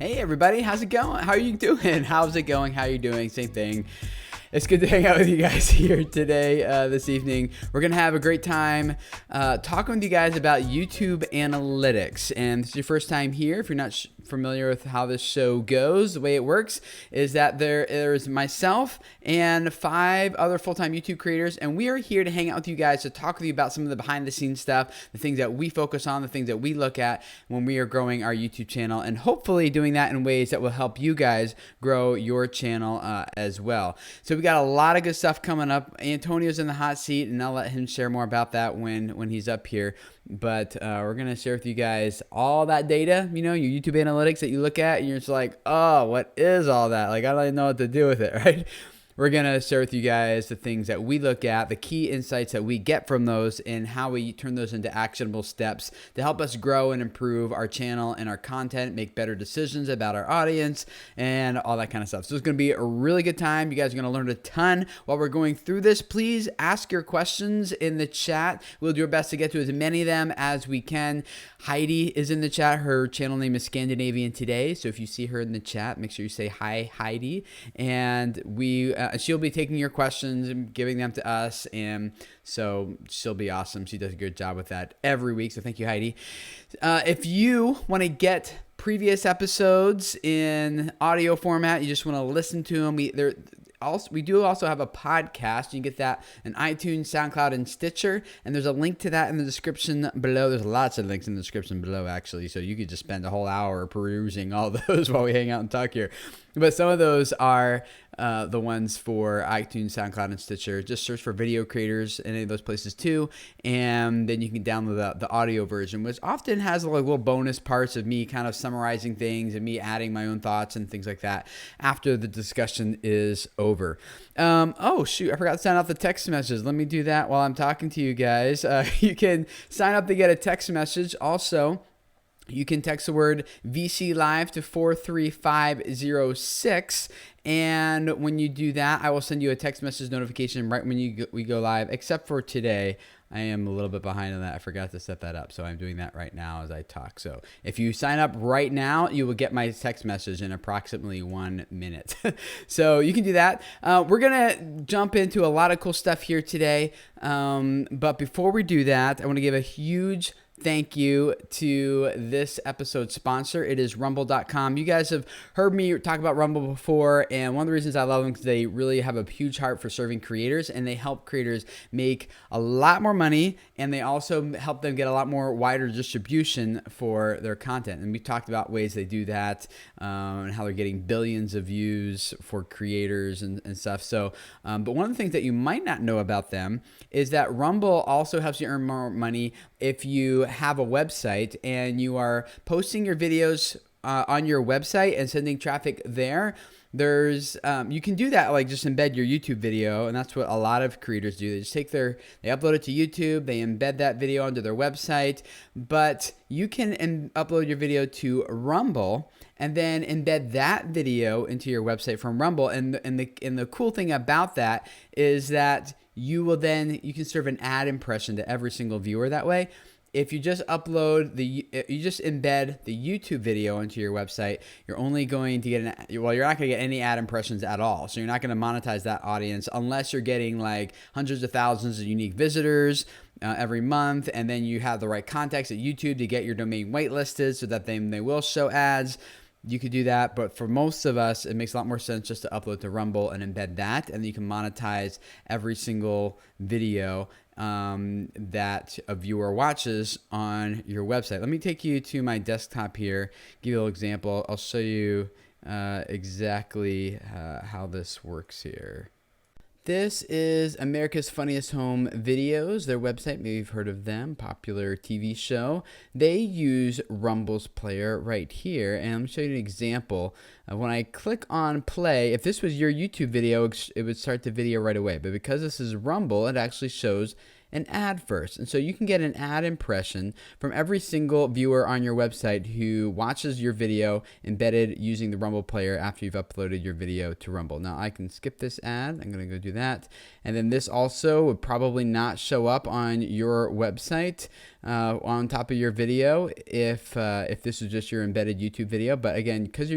Hey everybody, how's it going? How are you doing? How's it going? How are you doing? Same thing. It's good to hang out with you guys here today, this evening. We're going to have a great time talking with you guys about YouTube analytics. And this is your first time here. If you're not familiar with how this show goes, the way it works is that there's myself and 5 other full-time YouTube creators, and we are here to hang out with you guys to talk with you about some of the behind-the-scenes stuff, the things that we focus on, the things that we look at when we are growing our YouTube channel, and hopefully doing that in ways that will help you guys grow your channel as well. So we got a lot of good stuff coming up. Antonio's in the hot seat, and I'll let him share more about that when he's up here. But we're going to share with you guys all that data, you know, your YouTube analytics that you look at, and you're just like, oh, what is all that? Like, I don't even know what to do with it, right? We're going to share with you guys the things that we look at, the key insights that we get from those, and how we turn those into actionable steps to help us grow and improve our channel and our content, make better decisions about our audience, and all that kind of stuff. So it's going to be a really good time. You guys are going to learn a ton while we're going through this. Please ask your questions in the chat. We'll do our best to get to as many of them as we can. Heidi is in the chat. Her channel name is Scandinavian Today. So if you see her in the chat, make sure you say hi, Heidi. And she'll be taking your questions and giving them to us, and so she'll be awesome. She does a good job with that every week, so thank you, Heidi. If you want to get previous episodes in audio format, you just want to listen to them, we do also have a podcast. You can get that in iTunes, SoundCloud, and Stitcher. And there's a link to that in the description below. There's lots of links in the description below, actually. So you could just spend a whole hour perusing all those while we hang out and talk here. But some of those are the ones for iTunes, SoundCloud, and Stitcher. Just search for Video Creators in any of those places too. And then you can download the audio version, which often has like little bonus parts of me kind of summarizing things and me adding my own thoughts and things like that after the discussion is over. Oh, shoot. I forgot to sign up the text message. Let me do that while I'm talking to you guys. You can sign up to get a text message. Also, you can text the word VC Live to 43506, and when you do that, I will send you a text message notification right when we go live, except for today. I am a little bit behind on that. I forgot to set that up, so I'm doing that right now as I talk. So if you sign up right now, you will get my text message in approximately 1 minute. So you can do that. We're going to jump into a lot of cool stuff here today, but before we do that, I want to give a huge thank you to this episode's sponsor. It is Rumble.com. You guys have heard me talk about Rumble before, and one of the reasons I love them is they really have a huge heart for serving creators, and they help creators make a lot more money, and they also help them get a lot more wider distribution for their content. And we talked about ways they do that, and how they're getting billions of views for creators and stuff. So, but one of the things that you might not know about them is that Rumble also helps you earn more money if you have a website and you are posting your videos on your website and sending traffic there. There's you can do that, like just embed your YouTube video, and that's what a lot of creators do. They just they upload it to YouTube, they embed that video onto their website, but you can upload your video to Rumble and then embed that video into your website from Rumble. And the cool thing about that is that you can serve an ad impression to every single viewer that way. If you just embed the YouTube video into your website, you're only going to get you're not going to get any ad impressions at all. So you're not going to monetize that audience unless you're getting like hundreds of thousands of unique visitors every month, and then you have the right contacts at YouTube to get your domain waitlisted so that they will show ads. You could do that, but for most of us, it makes a lot more sense just to upload to Rumble and embed that, and then you can monetize every single video that a viewer watches on your website. Let me take you to my desktop here, give you a little example. I'll show you exactly how this works here. This is America's Funniest Home Videos, their website. Maybe you've heard of them, popular TV show. They use Rumble's player right here, and let me show you an example. When I click on play, if this was your YouTube video, it would start the video right away. But because this is Rumble, it actually shows an ad first. And so you can get an ad impression from every single viewer on your website who watches your video embedded using the Rumble player after you've uploaded your video to Rumble. Now I can skip this ad. I'm going to go do that. And then this also would probably not show up on your website on top of your video if this is just your embedded YouTube video. But again, because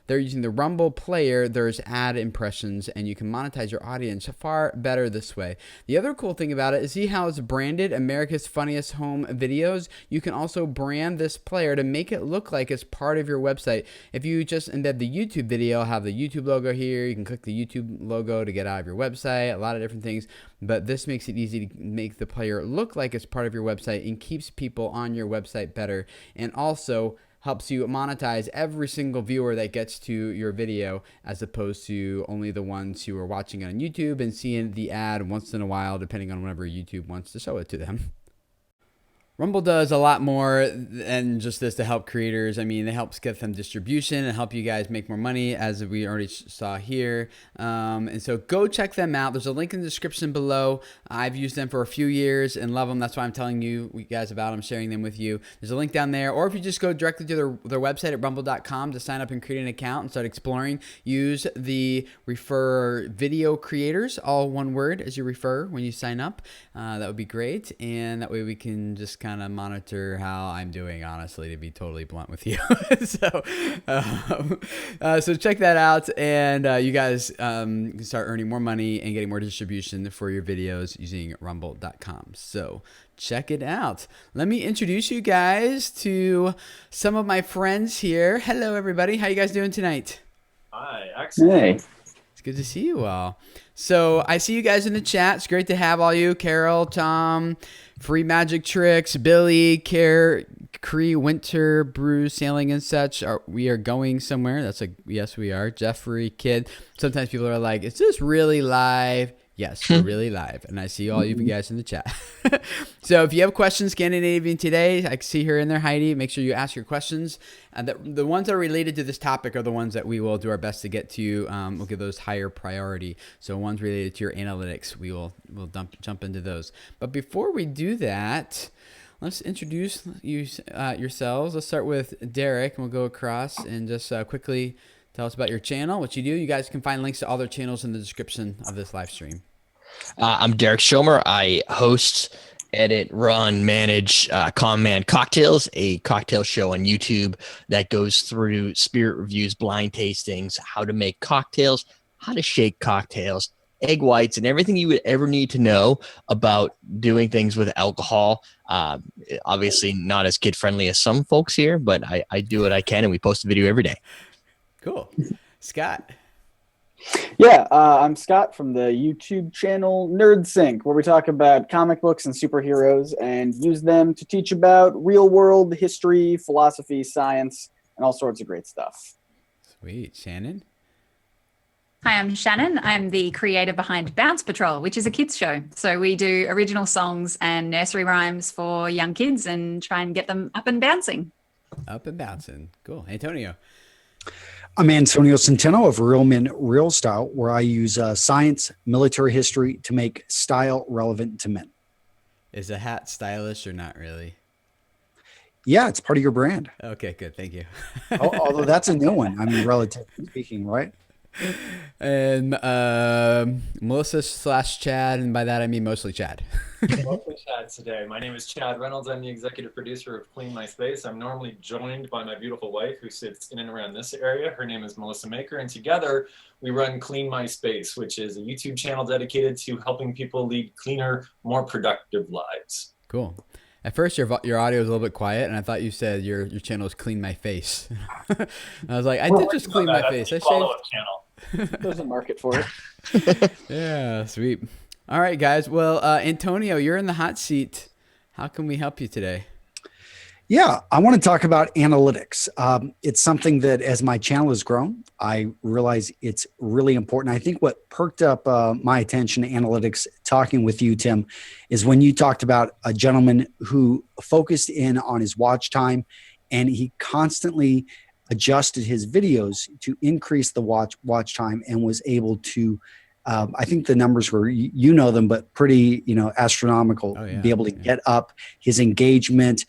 they're using the Rumble player, there's ad impressions, and you can monetize your audience far better this way. The other cool thing about it is, see how it's branded America's Funniest Home Videos? You can also brand this player to make it look like it's part of your website. If you just embed the YouTube video, have the YouTube logo here. You can click the YouTube logo to get out of your website, a lot of different things. But this makes it easy to make the player look like it's part of your website and keeps people on your website better, and also helps you monetize every single viewer that gets to your video, as opposed to only the ones who are watching it on YouTube and seeing the ad once in a while, depending on whenever YouTube wants to show it to them. Rumble does a lot more than just this to help creators. I mean, it helps get them distribution and help you guys make more money, as we already saw here. And so go check them out. There's a link in the description below. I've used them for a few years and love them. That's why I'm telling you guys about them, sharing them with you. There's a link down there. Or if you just go directly to their website at rumble.com to sign up and create an account and start exploring, use the refer video creators, all one word, as you refer when you sign up. That would be great. And that way we can just kind of monitor how I'm doing, honestly, to be totally blunt with you. So check that out, and you guys can start earning more money and getting more distribution for your videos using rumble.com. So check it out. Let me introduce you guys to some of my friends here. Hello, everybody. How you guys doing tonight? Hi, excellent. Hey. It's good to see you all. So I see you guys in the chat. It's great to have all you. Carol, Tom, Free Magic Tricks, Billy, Cree, Winter, Bruce, Sailing and such. We are going somewhere. That's like, yes, we are. Jeffrey, Kid. Sometimes people are like, is this really live? Yes, we're really live. And I see all you guys in the chat. So if you have questions, Scandinavian today, I can see her in there, Heidi. Make sure you ask your questions. The ones that are related to this topic are the ones that we will do our best to get to. We'll give those higher priority. So ones related to your analytics, we'll jump into those. But before we do that, let's introduce you yourselves. Let's start with Derek, and we'll go across and just quickly tell us about your channel, what you do. You guys can find links to all their channels in the description of this live stream. I'm Derek Schomer. I host, edit, run, manage Command Cocktails, a cocktail show on YouTube that goes through spirit reviews, blind tastings, how to make cocktails, how to shake cocktails, egg whites, and everything you would ever need to know about doing things with alcohol. Obviously not as kid-friendly as some folks here, but I do what I can, and we post a video every day. Cool. Scott. Yeah, I'm Scott from the YouTube channel Nerd Sync, where we talk about comic books and superheroes and use them to teach about real world history, philosophy, science, and all sorts of great stuff. Sweet. Shannon? Hi, I'm Shannon. I'm the creator behind Bounce Patrol, which is a kids show. So we do original songs and nursery rhymes for young kids and try and get them up and bouncing. Up and bouncing. Cool. Antonio. I'm Antonio Centeno of Real Men Real Style, where I use science, military history to make style relevant to men. Is a hat stylish or not really? Yeah, it's part of your brand. Okay, good. Thank you. Although that's a new one. I mean, relatively speaking, right? And Melissa / Chad, and by that I mean mostly Chad. Welcome, Chad, today. My name is Chad Reynolds. I'm the executive producer of Clean My Space. I'm normally joined by my beautiful wife, who sits in and around this area. Her name is Melissa Maker, and together we run Clean My Space, which is a YouTube channel dedicated to helping people lead cleaner, more productive lives. Cool. At first, your audio was a little bit quiet, and I thought you said your channel was Clean My Face. I was like, I did just clean my face. I follow-up channel. There's a market for it. Yeah, sweet. All right, guys. Well, Antonio, you're in the hot seat. How can we help you today? Yeah, I want to talk about analytics. It's something that as my channel has grown, I realize it's really important. I think what perked up my attention to analytics, talking with you, Tim, is when you talked about a gentleman who focused in on his watch time, and he constantly adjusted his videos to increase the watch time and was able to I think the numbers were, you know them, but pretty, astronomical. Oh, yeah. Be able to get up his engagement,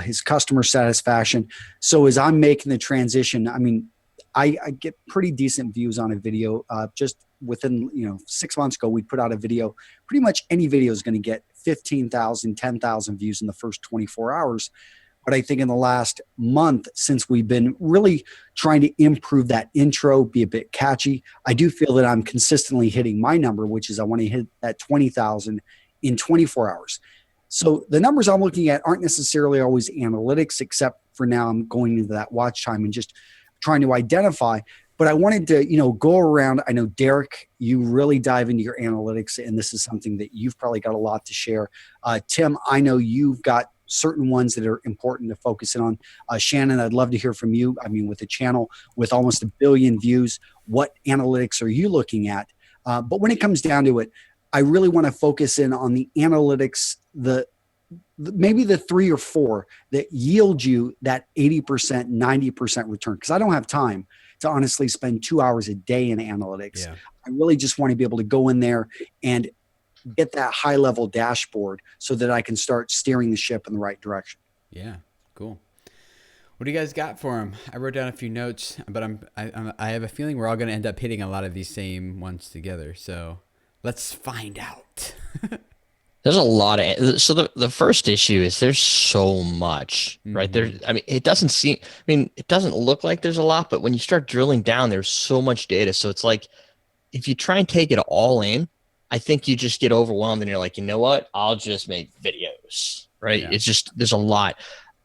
his customer satisfaction. So as I'm making the transition, I mean, I get pretty decent views on a video. Just within, 6 months ago, we put out a video. Pretty much any video is going to get 15,000, 10,000 views in the first 24 hours. But I think in the last month, since we've been really trying to improve that intro, be a bit catchy, I do feel that I'm consistently hitting my number, which is I want to hit that 20,000 in 24 hours. So the numbers I'm looking at aren't necessarily always analytics, except for now I'm going into that watch time and just trying to identify. But I wanted to, go around. I know, Derek, you really dive into your analytics, and this is something that you've probably got a lot to share. Tim, I know you've got certain ones that are important to focus in on. Shannon, I'd love to hear from you. I mean, with a channel with almost 1 billion views, what analytics are you looking at? But when it comes down to it, I really want to focus in on the analytics, maybe the 3 or 4 that yield you that 80%, 90% return. Because I don't have time to honestly spend 2 hours a day in analytics. Yeah. I really just want to be able to go in there and get that high level dashboard so that I can start steering the ship in the right direction. Yeah, cool. What do you guys got for him? I wrote down a few notes, but I have a feeling we're all going to end up hitting a lot of these same ones together. So let's find out. There's a lot of, so the first issue is there's so much, right? There, I mean, it doesn't look like there's a lot, but when you start drilling down, there's so much data. So it's like, if you try and take it all in, I think you just get overwhelmed and you're like, you know what? I'll just make videos, right? Yeah. It's just, there's a lot.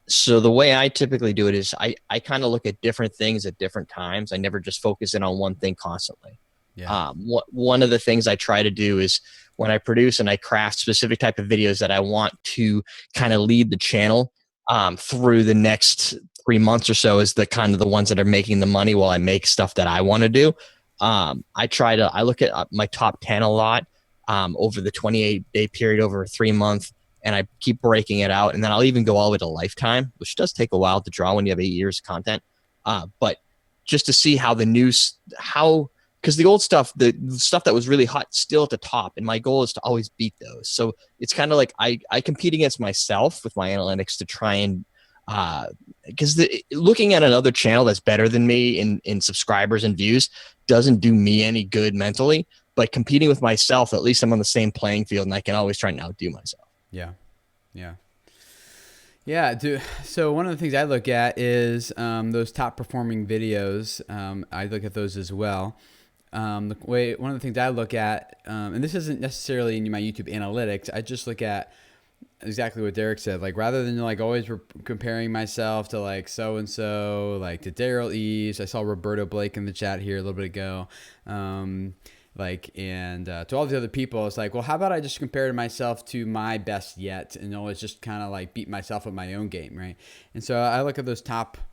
So the way I typically do it is I kind of look at different things at different times. I never just focus in on one thing constantly. Yeah. One of the things I try to do is when I produce and I craft specific type of videos that I want to kind of lead the channel through the next 3 months or so is the kind of the ones that are making the money while I make stuff that I want to do. I look at my top 10 a lot over the 28-day period over a 3-month, and I keep breaking it out. And then I'll even go all the way to lifetime, which does take a while to draw when you have 8 years of content. But just to see how the news, because the old stuff, the stuff that was really hot still at the top, and my goal is to always beat those. So it's kind of like I compete against myself with my analytics to try and because looking at another channel that's better than me in subscribers and views doesn't do me any good mentally, but competing with myself, at least I'm on the same playing field and I can always try and outdo myself. Yeah. So one of the things I look at is those top performing videos. I look at those as well. One of the things I look at, and this isn't necessarily in my YouTube analytics, I just look at exactly what Derek said. Like, rather than like always comparing myself to like so and so, like to Daryl Eves. I saw Roberto Blake in the chat here a little bit ago. To all the other people, it's like, well, how about I just compare to myself to my best yet, and always just kind of like beat myself at my own game, right? And so I look at those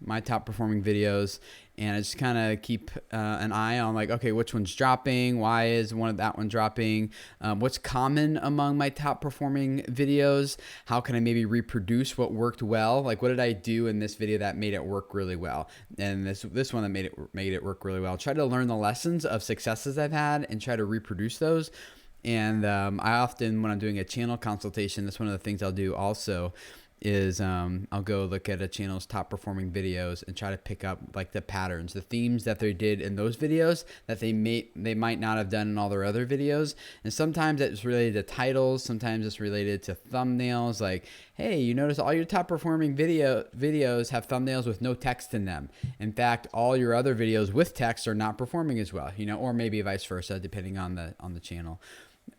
my top performing videos, and I just kind of keep an eye on like, okay, which one's dropping? Why is that one dropping? What's common among my top performing videos? How can I maybe reproduce what worked well? Like, what did I do in this video that made it work really well? And this one that made it work really well. Try to learn the lessons of successes I've had and try to reproduce those. And I often, when I'm doing a channel consultation, that's one of the things I'll do also is I'll go look at a channel's top performing videos and try to pick up like the patterns, the themes that they did in those videos that they might not have done in all their other videos. And sometimes it's related to titles, sometimes it's related to thumbnails. Like, hey, you notice all your top performing videos have thumbnails with no text in them. In fact, all your other videos with text are not performing as well, or maybe vice versa, depending on the channel.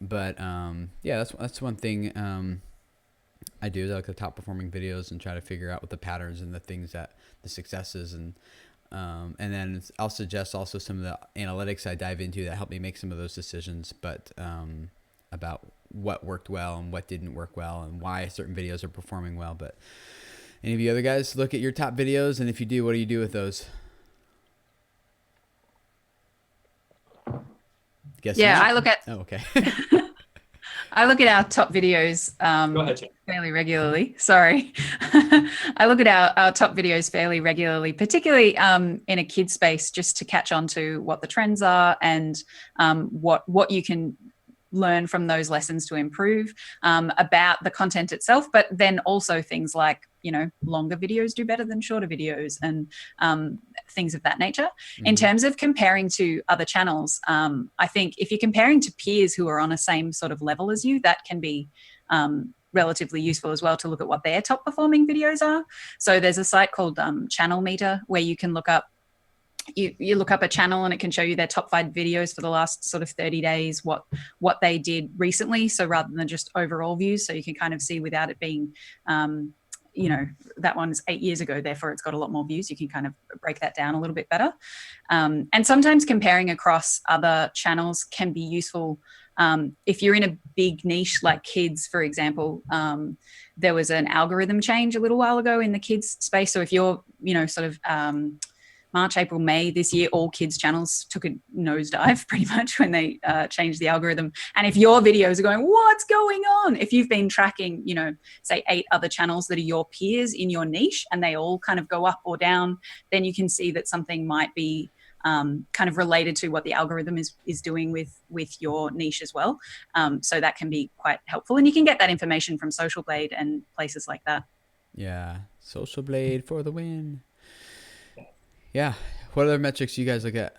But that's one thing I do. I look at the top performing videos and try to figure out what the patterns and the things that the successes and then I'll suggest also some of the analytics I dive into that help me make some of those decisions, but about what worked well and what didn't work well and why certain videos are performing well. But any of you other guys look at your top videos, and if you do, what do you do with those? I look at. Oh, okay. I look at our top videos Go ahead, Tim. fairly regularly. Sorry. I look at our top videos fairly regularly, particularly in a kid space, just to catch on to what the trends are and what you can learn from those lessons to improve about the content itself, but then also things like, longer videos do better than shorter videos and things of that nature. In terms of comparing to other channels, I think if you're comparing to peers who are on a same sort of level as you, that can be relatively useful as well to look at what their top performing videos are. So there's a site called Channel Meter where you can look up you look up a channel and it can show you their top 5 videos for the last sort of 30 days, what they did recently. So rather than just overall views, so you can kind of see without it being, that one's 8 years ago, therefore it's got a lot more views. You can kind of break that down a little bit better. And sometimes comparing across other channels can be useful. If you're in a big niche like kids, for example, there was an algorithm change a little while ago in the kids space. So if you're, sort of March, April, May this year, all kids channels took a nosedive pretty much when they changed the algorithm. And if your videos are going, what's going on? If you've been tracking, say 8 other channels that are your peers in your niche and they all kind of go up or down, then you can see that something might be kind of related to what the algorithm is doing with your niche as well. So that can be quite helpful. And you can get that information from Social Blade and places like that. Yeah. Social Blade for the win. Yeah. What other metrics do you guys look at?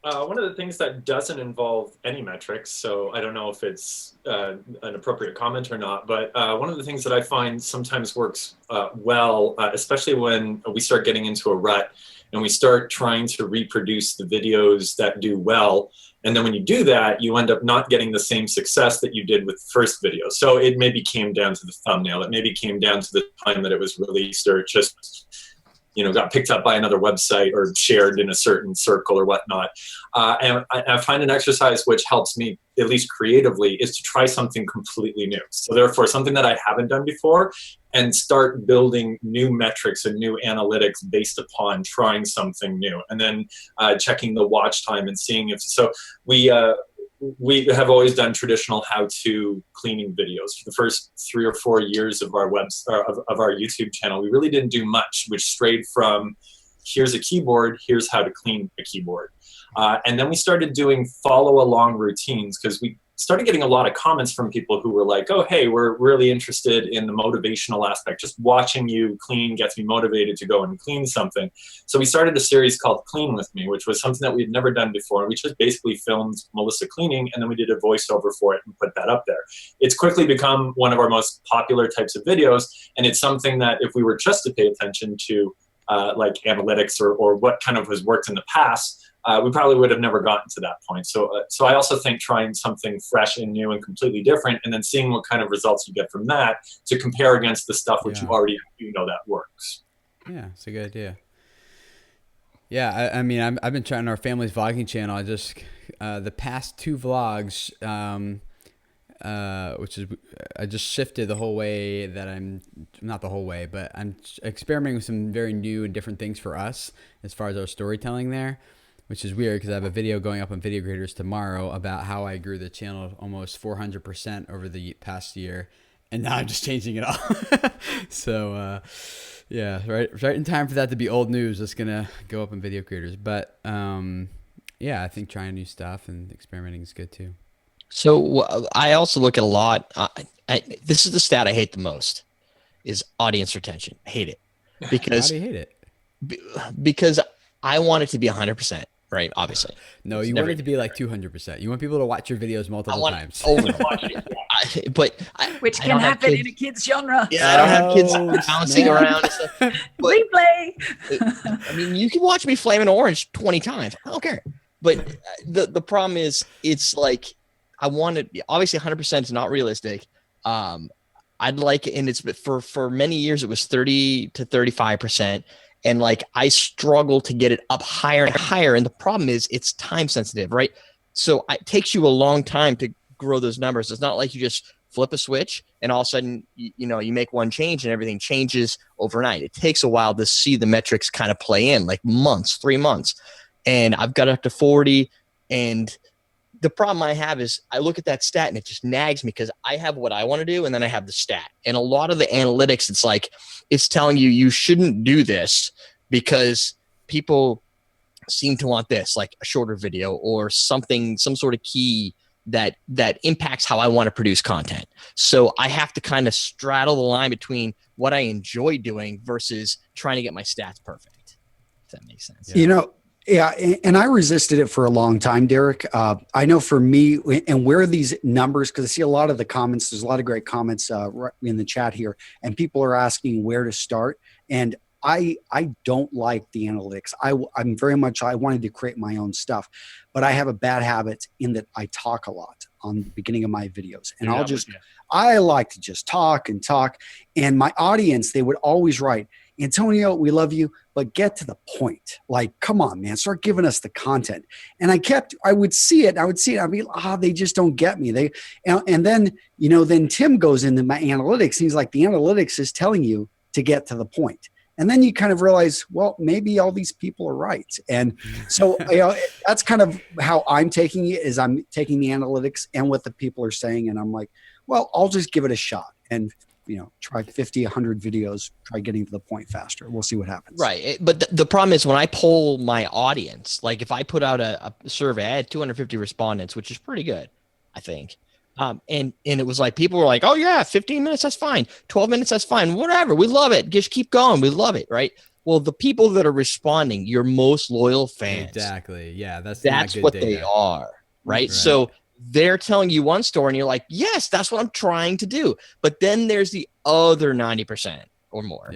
One of the things that doesn't involve any metrics, so I don't know if it's an appropriate comment or not, but one of the things that I find sometimes works well, especially when we start getting into a rut and we start trying to reproduce the videos that do well. And then when you do that, you end up not getting the same success that you did with the first video. So it maybe came down to the thumbnail. It maybe came down to the time that it was released, or just got picked up by another website or shared in a certain circle or whatnot. And I find an exercise which helps me, at least creatively, is to try something completely new. So therefore, something that I haven't done before, and start building new metrics and new analytics based upon trying something new. And then checking the watch time and seeing if, so we have always done traditional how-to cleaning videos. For the first 3 or 4 years of our of our YouTube channel, we really didn't do much, which strayed from here's a keyboard, here's how to clean a keyboard. And then we started doing follow-along routines because we started getting a lot of comments from people who were like, oh, hey, we're really interested in the motivational aspect. Just watching you clean gets me motivated to go and clean something. So we started a series called Clean With Me, which was something that we had never done before. We just basically filmed Melissa cleaning, and then we did a voiceover for it and put that up there. It's quickly become one of our most popular types of videos, and it's something that if we were just to pay attention to like analytics or what kind of has worked in the past, we probably would have never gotten to that point. So I also think trying something fresh and new and completely different, and then seeing what kind of results you get from that to compare against the stuff which you already that works. Yeah, it's a good idea. Yeah, I mean, I've been trying our family's vlogging channel. I just the past 2 vlogs, which is I just shifted the whole way that I'm not the whole way, but I'm experimenting with some very new and different things for us as far as our storytelling there. Which is weird because I have a video going up on Video Creators tomorrow about how I grew the channel almost 400% over the past year, and now I'm just changing it all. So, yeah, right in time for that to be old news. It's gonna go up on Video Creators, but yeah, I think trying new stuff and experimenting is good too. So I also look at a lot. This is the stat I hate the most: is audience retention. I hate it because How do you hate it? Because I want it to be 100%. Right, obviously. No, you want it to be like 200%. You want people to watch your videos multiple times. Which can happen in a kid's genre. Yeah, I don't have kids bouncing around and stuff. But, replay. I mean, you can watch me flaming orange 20 times. I don't care. But the problem is, it's like I want it. Obviously, 100% is not realistic. I'd like, and it's for many years it was 30 to 35%. And like, I struggle to get it up higher and higher. And the problem is it's time sensitive, right? So it takes you a long time to grow those numbers. It's not like you just flip a switch and all of a sudden, you make one change and everything changes overnight. It takes a while to see the metrics kind of play in, like months, 3 months. And I've got up to 40, and the problem I have is I look at that stat and it just nags me because I have what I want to do and then I have the stat. And a lot of the analytics, it's like it's telling you you shouldn't do this because people seem to want this, like a shorter video or something, some sort of key that impacts how I want to produce content. So I have to kind of straddle the line between what I enjoy doing versus trying to get my stats perfect. If that makes sense. You know, yeah, and I resisted it for a long time, Derek. I know for me, and where are these numbers? Because I see a lot of the comments. There's a lot of great comments in the chat here, and people are asking where to start. And I don't like the analytics. I'm very much, I wanted to create my own stuff, but I have a bad habit in that I talk a lot on the beginning of my videos, and I like to just talk and talk. And my audience, they would always write, Antonio, we love you, but get to the point. Like, come on, man, start giving us the content. And I would see it. I'd be, they just don't get me. And then, then Tim goes into my analytics. He's like, the analytics is telling you to get to the point. And then you kind of realize, well, maybe all these people are right. And so, that's kind of how I'm taking it, is I'm taking the analytics and what the people are saying. And I'm like, well, I'll just give it a shot and, try 50, 100 videos, try getting to the point faster. We'll see what happens. Right. But the problem is when I poll my audience, like if I put out a survey, I had 250 respondents, which is pretty good, I think. And it was like, people were like, oh yeah, 15 minutes, that's fine. 12 minutes, that's fine. Whatever. We love it. Just keep going. We love it. Right. Well, the people that are responding, your most loyal fans. Exactly. Yeah. That's what they are. Right. So they're telling you one story and you're like, yes, that's what I'm trying to do. But then there's the other 90% or more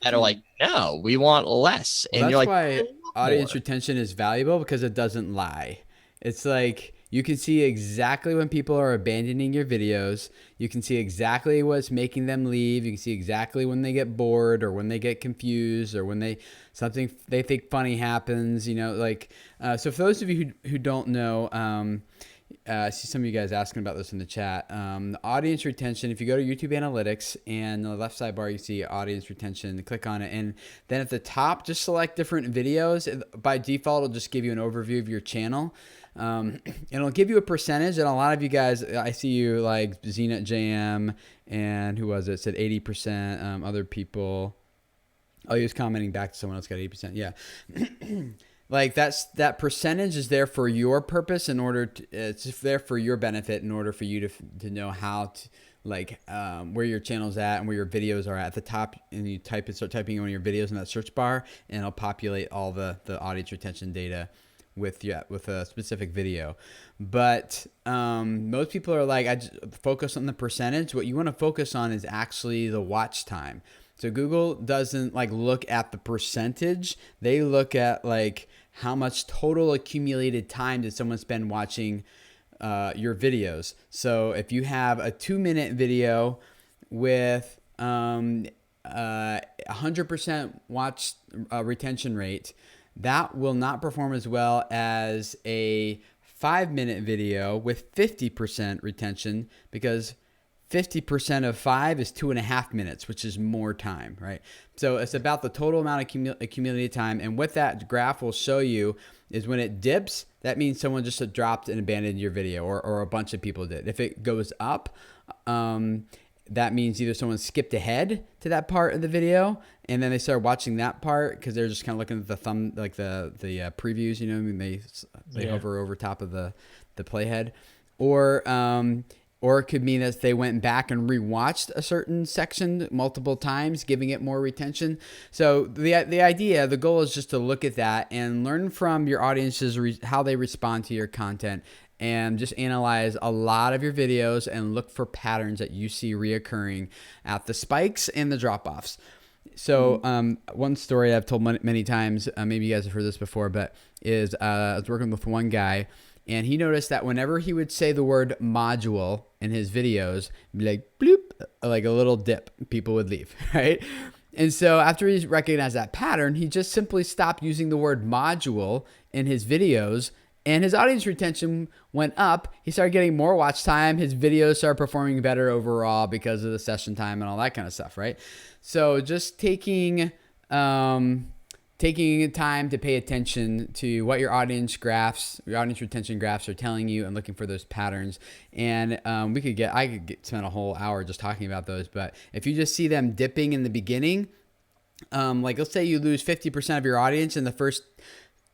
that are like, no, we want less. Well, and you're like, why audience retention is valuable, because it doesn't lie. It's like, you can see exactly when people are abandoning your videos. You can see exactly what's making them leave. You can see exactly when they get bored or when they get confused or when something they think funny happens, so for those of you who don't know, I see some of you guys asking about this in the chat. The audience retention, if you go to YouTube Analytics and the left sidebar, you see audience retention, click on it. And then at the top, just select different videos. By default, it'll just give you an overview of your channel. And it'll give you a percentage. And a lot of you guys, I see you like Zenit JM and who was it? Said 80%. Other people. Oh, he was commenting back to someone else got 80%. Yeah. Like that percentage is there for your purpose it's there for your benefit in order for you to know how to where your channel's at and where your videos are at the top, and you start typing in one of your videos in that search bar, and it'll populate all the audience retention data with a specific video. But most people are like, I just focus on the percentage. What you want to focus on is actually the watch time. So Google doesn't look at the percentage. They look at how much total accumulated time did someone spend watching your videos. So if you have a 2-minute video with 100% watch retention rate, that will not perform as well as a 5-minute video with 50% retention, because 50% of 5 is 2.5 minutes, which is more time, right? So it's about the total amount of accumulated time. And what that graph will show you is when it dips, that means someone just dropped and abandoned your video, or a bunch of people did. If it goes up, that means either someone skipped ahead to that part of the video and then they started watching that part because they're just kind of looking at the the previews, they hover over top of the playhead, or it could mean that they went back and rewatched a certain section multiple times, giving it more retention. So the goal is just to look at that and learn from your audiences how they respond to your content, and just analyze a lot of your videos and look for patterns that you see reoccurring at the spikes and the drop-offs. So one story I've told many times, maybe you guys have heard this before, but is I was working with one guy, and he noticed that whenever he would say the word module in his videos, be like bloop, like a little dip, people would leave, right? And so after he recognized that pattern, he just simply stopped using the word module in his videos, and his audience retention went up. He started getting more watch time. His videos started performing better overall because of the session time and all that kind of stuff, right? So just taking taking time to pay attention to what your audience retention graphs are telling you and looking for those patterns. And I could spend a whole hour just talking about those. But if you just see them dipping in the beginning, like let's say you lose 50% of your audience in the first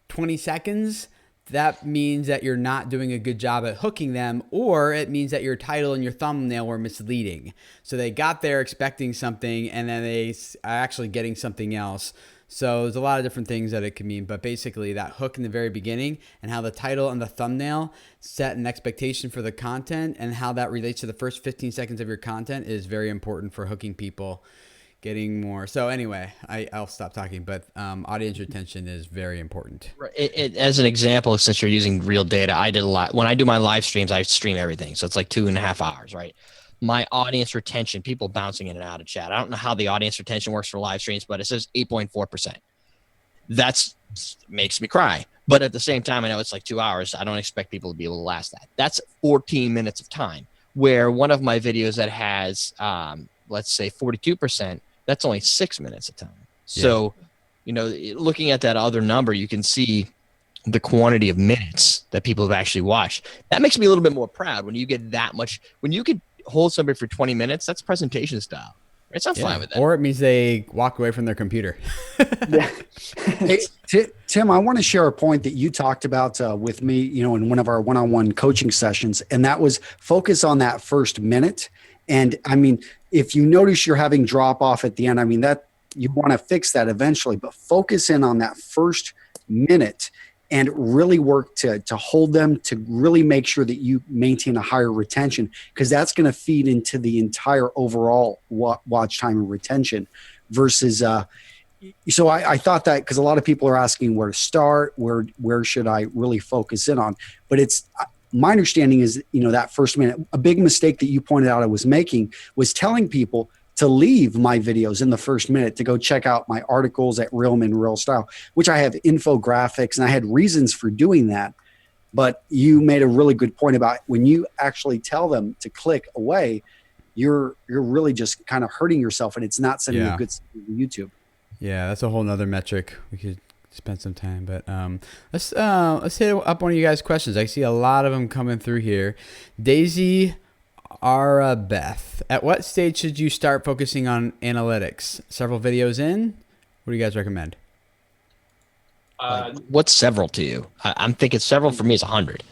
20 seconds, that means that you're not doing a good job at hooking them, or it means that your title and your thumbnail were misleading. So they got there expecting something and then they are actually getting something else. So there's a lot of different things that it could mean, but basically that hook in the very beginning and how the title and the thumbnail set an expectation for the content and how that relates to the first 15 seconds of your content is very important for hooking people, getting more. So anyway, I'll stop talking, but audience retention is very important. As an example, since you're using real data, I did a lot. When I do my live streams, I stream everything. So it's like 2.5 hours, right? My audience retention, people bouncing in and out of chat. I don't know how the audience retention works for live streams, but it says 8.4%. That's makes me cry. But at the same time, I know it's like 2 hours. I don't expect people to be able to last that. That's 14 minutes of time, where one of my videos that has, let's say 42%, that's only 6 minutes of time. So, looking at that other number, you can see the quantity of minutes that people have actually watched. That makes me a little bit more proud when you get that much. When you could hold somebody for 20 minutes, that's presentation style. Right? So I'm fine with that. Or it means they walk away from their computer. Hey, Tim, I want to share a point that you talked about with me, in one of our one-on-one coaching sessions, and that was focus on that first minute. And I mean, if you notice you're having drop off at the end, I mean, that you want to fix that eventually, but focus in on that first minute and really work to hold them, to really make sure that you maintain a higher retention, because that's going to feed into the entire overall watch time and retention versus, so I thought that because a lot of people are asking where to start, where should I really focus in on, but it's, my understanding is, that first minute, a big mistake that you pointed out I was making was telling people to leave my videos in the first minute to go check out my articles at Real Men Real Style, which I have infographics, and I had reasons for doing that. But you made a really good point about when you actually tell them to click away, you're really just kind of hurting yourself, and it's not sending a good signal to YouTube. Yeah, that's a whole nother metric we could spend some time, but let's hit up one of you guys' questions. I see a lot of them coming through here. Daisy Arabeth, at what stage should you start focusing on analytics? Several videos in? What do you guys recommend? What's several to you? I'm thinking several for me is 100.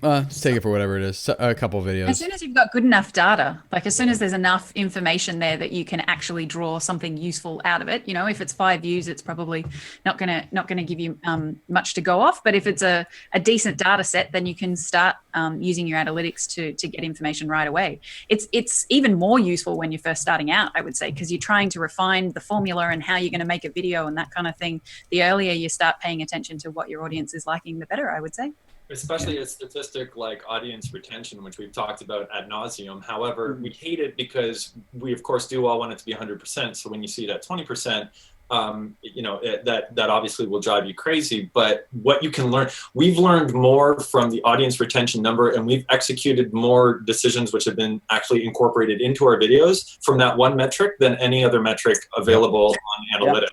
Just take it for whatever it is. A couple of videos. As soon as you've got good enough data, like as soon as there's enough information there that you can actually draw something useful out of it. If it's 5 views, it's probably not gonna give you much to go off. But if it's a decent data set, then you can start using your analytics to get information right away. It's even more useful when you're first starting out, I would say, because you're trying to refine the formula and how you're going to make a video and that kind of thing. The earlier you start paying attention to what your audience is liking, the better, I would say. Especially a statistic like audience retention, which we've talked about ad nauseum. However, we hate it because we, of course, do all want it to be 100%. So when you see it at 20%, that obviously will drive you crazy. But what you can learn, we've learned more from the audience retention number, and we've executed more decisions which have been actually incorporated into our videos from that one metric than any other metric available on analytics.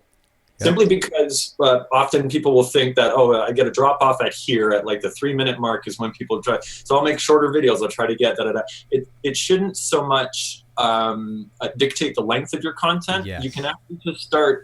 Simply because often people will think that, I get a drop off at here at like the 3-minute mark is when people try. So I'll make shorter videos. I'll try to get It shouldn't so much dictate the length of your content. Yes. You can actually just start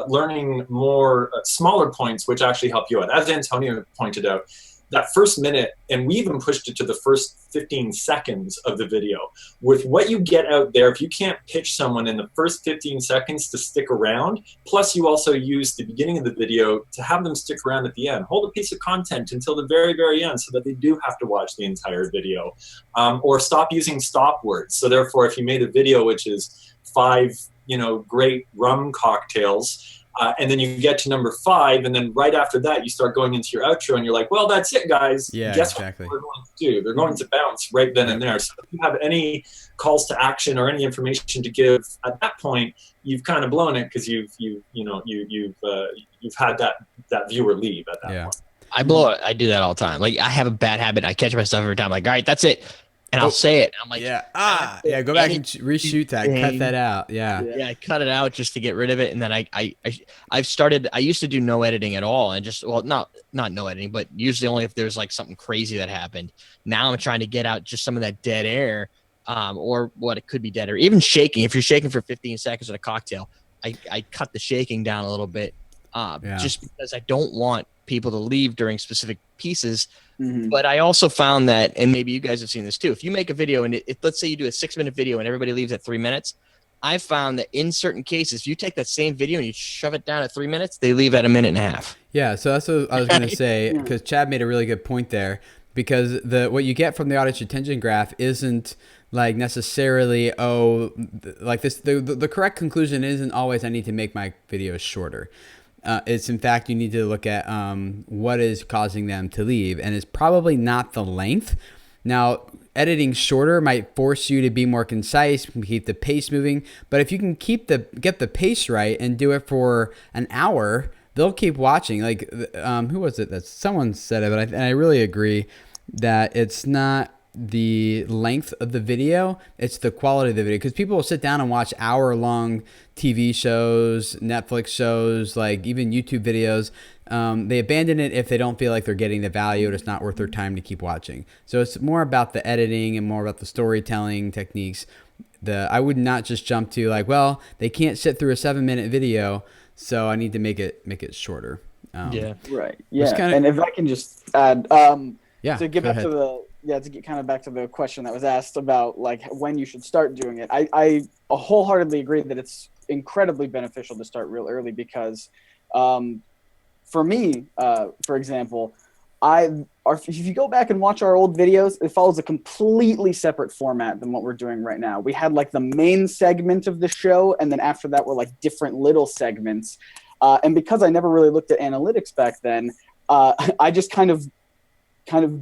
learning more smaller points, which actually help you out. As Antonio pointed out, that first minute, and we even pushed it to the first 15 seconds of the video. With what you get out there, if you can't pitch someone in the first 15 seconds to stick around, plus you also use the beginning of the video to have them stick around at the end. Hold a piece of content until the very, very end so that they do have to watch the entire video. Or stop using stop words. So therefore, if you made a video which is 5, great rum cocktails, and then you get to number 5, and then right after that, you start going into your outro, and you're like, well, that's it, guys. Yeah, Guess exactly. what they're going to do? They're going to bounce right then and there. So if you have any calls to action or any information to give at that point, you've kind of blown it because you've had that viewer leave at that point. I blow it. I do that all the time. Like I have a bad habit. I catch myself every time. Like, all right, that's it. and I'll say it. I'm like, yeah. "Ah, Yeah. Go back and edit reshoot that. Cut thing." that out. Yeah. Yeah, I cut it out just to get rid of it, and then I've started. I used to do no editing at all, and just not no editing, but usually only if there's like something crazy that happened. Now I'm trying to get out just some of that dead air, or what it could be dead air, even shaking. If you're shaking for 15 seconds at a cocktail, I cut the shaking down a little bit, just because I don't want people to leave during specific pieces. But I also found that, and maybe you guys have seen this too, if you make a video and let's say you do a 6-minute video and everybody leaves at 3 minutes, I found that in certain cases, if you take that same video and you shove it down at 3 minutes, they leave at 1.5 minutes. Yeah, so that's what I was going to say, because Chad made a really good point there, because what you get from the audience retention graph isn't like necessarily, like this, the correct conclusion isn't always I need to make my videos shorter. It's in fact, you need to look at what is causing them to leave, and it's probably not the length. Now, editing shorter might force you to be more concise, keep the pace moving, but if you can get the pace right and do it for an hour, they'll keep watching. Like, who was it that someone said it, but I really agree that it's not the length of the video, it's the quality of the video, because people will sit down and watch hour-long TV shows, Netflix shows, like even YouTube videos. They abandon it if they don't feel like they're getting the value, and it's not worth their time to keep watching. So it's more about the editing and more about the storytelling techniques. I would not just jump to like, well, they can't sit through a 7-minute video, so I need to make it shorter. Right. Yeah. Kinda, and if I can just add, to get back ahead. to to get kind of back to the question that was asked about like when you should start doing it. I wholeheartedly agree that it's incredibly beneficial to start real early, because for me, for example, if you go back and watch our old videos, it follows a completely separate format than what we're doing right now. We had like the main segment of the show, and then after that were like different little segments. And because I never really looked at analytics back then, I just kind of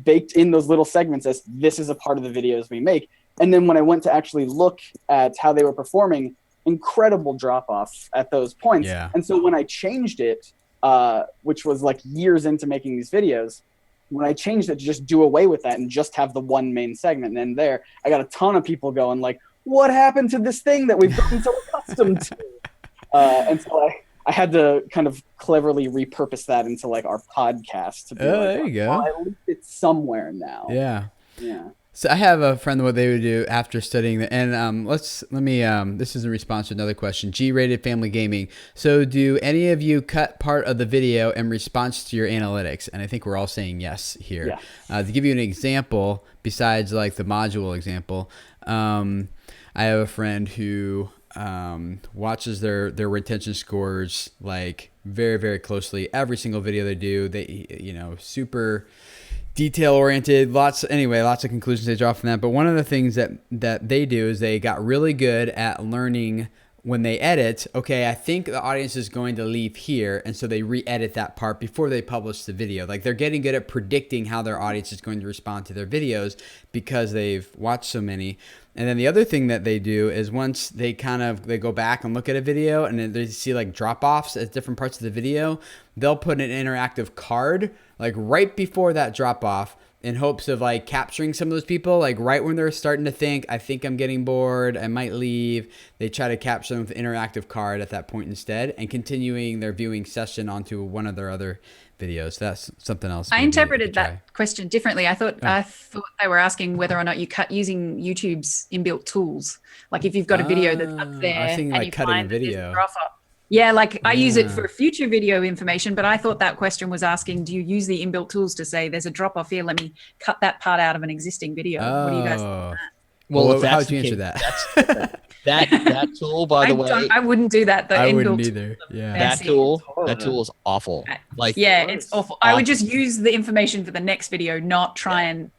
baked in those little segments as this is a part of the videos we make. And then when I went to actually look at how they were performing, incredible drop off at those points. Yeah. And so when I changed it, which was like years into making these videos, when I changed it to just do away with that and just have the one main segment, and then there, I got a ton of people going like, what happened to this thing that we've gotten so accustomed to? And so I had to kind of cleverly repurpose that into like our podcast to be there you go. Well, at least it's somewhere now. Yeah. Yeah. So I have a friend, what they would do after studying that, and this is in response to another question. G-rated family gaming. So do any of you cut part of the video in response to your analytics? And I think we're all saying yes here. Yeah. To give you an example, besides like the module example, I have a friend who watches their retention scores like very, very closely. Every single video they do, they super detail oriented, lots of conclusions they draw from that. But one of the things that they do is they got really good at learning when they edit, okay, I think the audience is going to leave here, and so they re-edit that part before they publish the video. Like, they're getting good at predicting how their audience is going to respond to their videos because they've watched so many. And then the other thing that they do is once they go back and look at a video and then they see like drop-offs at different parts of the video, they'll put an interactive card like right before that drop-off in hopes of like capturing some of those people, like right when they're starting to think, I think I'm getting bored, I might leave. They try to capture them with an interactive card at that point instead, and continuing their viewing session onto one of their other videos. That's something else. I interpreted that question differently. I thought they were asking whether or not you cut using YouTube's inbuilt tools. Like if you've got a video that's up there, I was thinking and like you cutting a find that there's video. a drop off. Yeah, like I use it for future video information, but I thought that question was asking, do you use the inbuilt tools to say there's a drop off here? Let me cut that part out of an existing video. What do you guys think of that? Well, how would you answer that? That tool, by the way, I wouldn't do that. I wouldn't either. Yeah, that tool is awful. Like, yeah, it's awful. I would just use the information for the next video, not try and.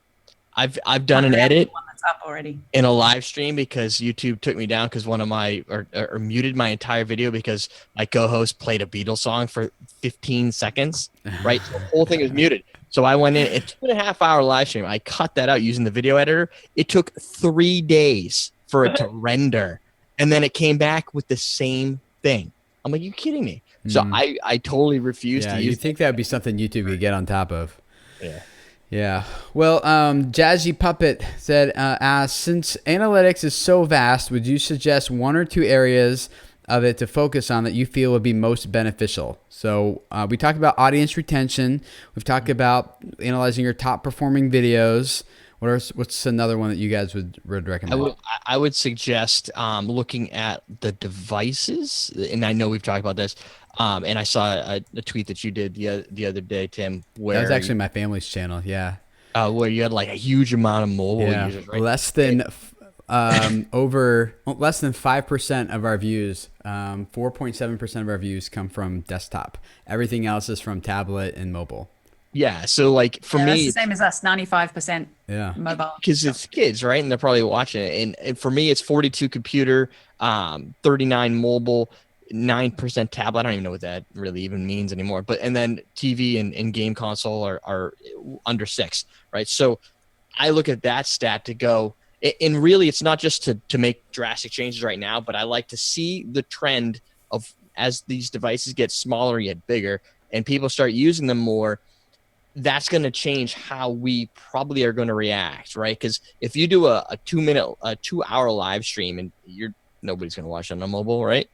I've done an edit one that's up already in a live stream because YouTube took me down because one of my or muted my entire video because my co-host played a Beatles song for 15 seconds. Right, so the whole thing was muted. So I went in a 2.5-hour live stream. I cut that out using the video editor. It took 3 days for it to render, and then it came back with the same thing. I'm like, you kidding me? So I totally refused to use. You think that would be something YouTube could get on top of? Yeah. Yeah. Well, Jazzy Puppet said, since analytics is so vast, would you suggest one or two areas of it to focus on that you feel would be most beneficial? So we talked about audience retention. We've talked about analyzing your top performing videos. What's another one that you guys would recommend? I would suggest looking at the devices, and I know we've talked about this. And I saw a tweet that you did the other day, Tim, where That was actually my family's channel. Yeah. Where you had like a huge amount of mobile users, right? Less than less than 5% of our views, 4.7% of our views come from desktop. Everything else is from tablet and mobile. Yeah. So like for me, that's the same as us, 95% mobile. Because it's kids, right? And they're probably watching it. And for me, it's 42 computer, 39 mobile, 9% tablet. I don't even know what that really even means anymore. And then TV and game console are under 6, right? So I look at that stat to go, and really it's not just to make drastic changes right now, but I like to see the trend of as these devices get smaller, get bigger, and people start using them more. That's going to change how we probably are going to react, right? Because if you do a 2-hour live stream and nobody's going to watch on a mobile, right?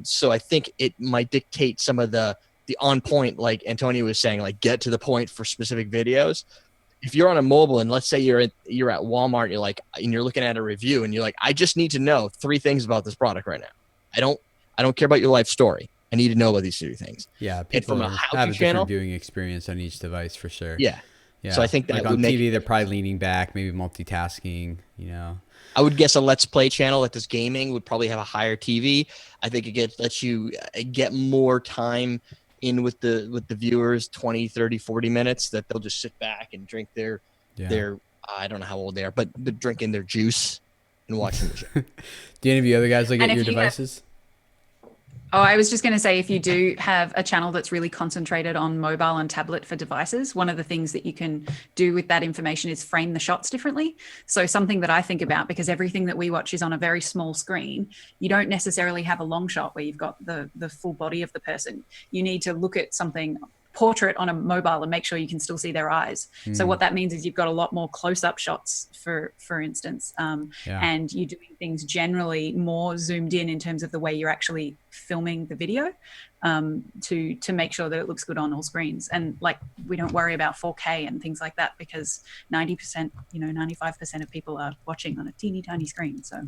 So I think it might dictate some of the on point, like Antonio was saying, like get to the point for specific videos. If you're on a mobile and let's say you're at Walmart, and you're looking at a review and you're like, I just need to know 3 things about this product right now. I don't care about your life story. I need to know about these 3 things. Yeah, people have a different viewing experience on each device for sure. Yeah. So I think that like on TV, they're probably leaning back, maybe multitasking. I would guess a Let's Play channel that does gaming would probably have a higher TV. I think it lets you get more time in with the viewers, 20, 30, 40 minutes that they'll just sit back and drink their I don't know how old they are, but they're drinking their juice and watching the show. Do any of you other guys look at your devices? Oh, I was just going to say, if you do have a channel that's really concentrated on mobile and tablet for devices, one of the things that you can do with that information is frame the shots differently. So something that I think about, because everything that we watch is on a very small screen, you don't necessarily have a long shot where you've got the full body of the person. You need to look at something portrait on a mobile and make sure you can still see their eyes. So what that means is you've got a lot more close-up shots, for instance, and you're doing things generally more zoomed in terms of the way you're actually filming the video, to make sure that it looks good on all screens. And like, we don't worry about 4K and things like that because 90%, 95% of people are watching on a teeny tiny screen. So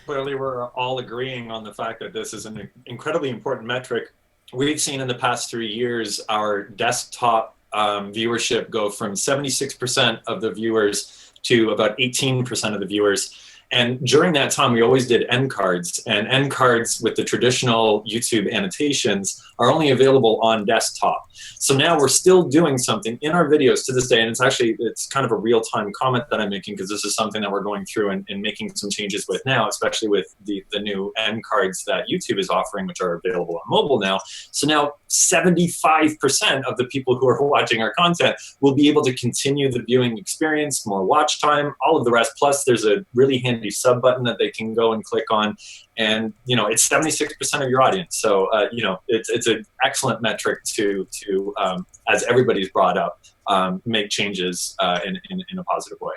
clearly we're all agreeing on the fact that this is an incredibly important metric. We've seen in the past 3 years our desktop viewership go from 76% of the viewers to about 18% of the viewers. And during that time, we always did end cards, and end cards with the traditional YouTube annotations are only available on desktop. So now we're still doing something in our videos to this day, and it's kind of a real-time comment that I'm making because this is something that we're going through and making some changes with now, especially with the new end cards that YouTube is offering, which are available on mobile now. So now 75% of the people who are watching our content will be able to continue the viewing experience, more watch time, all of the rest. Plus, there's a really handy sub button that they can go and click on, and it's 76% of your audience. So it's an excellent metric to as everybody's brought up, make changes in a positive way.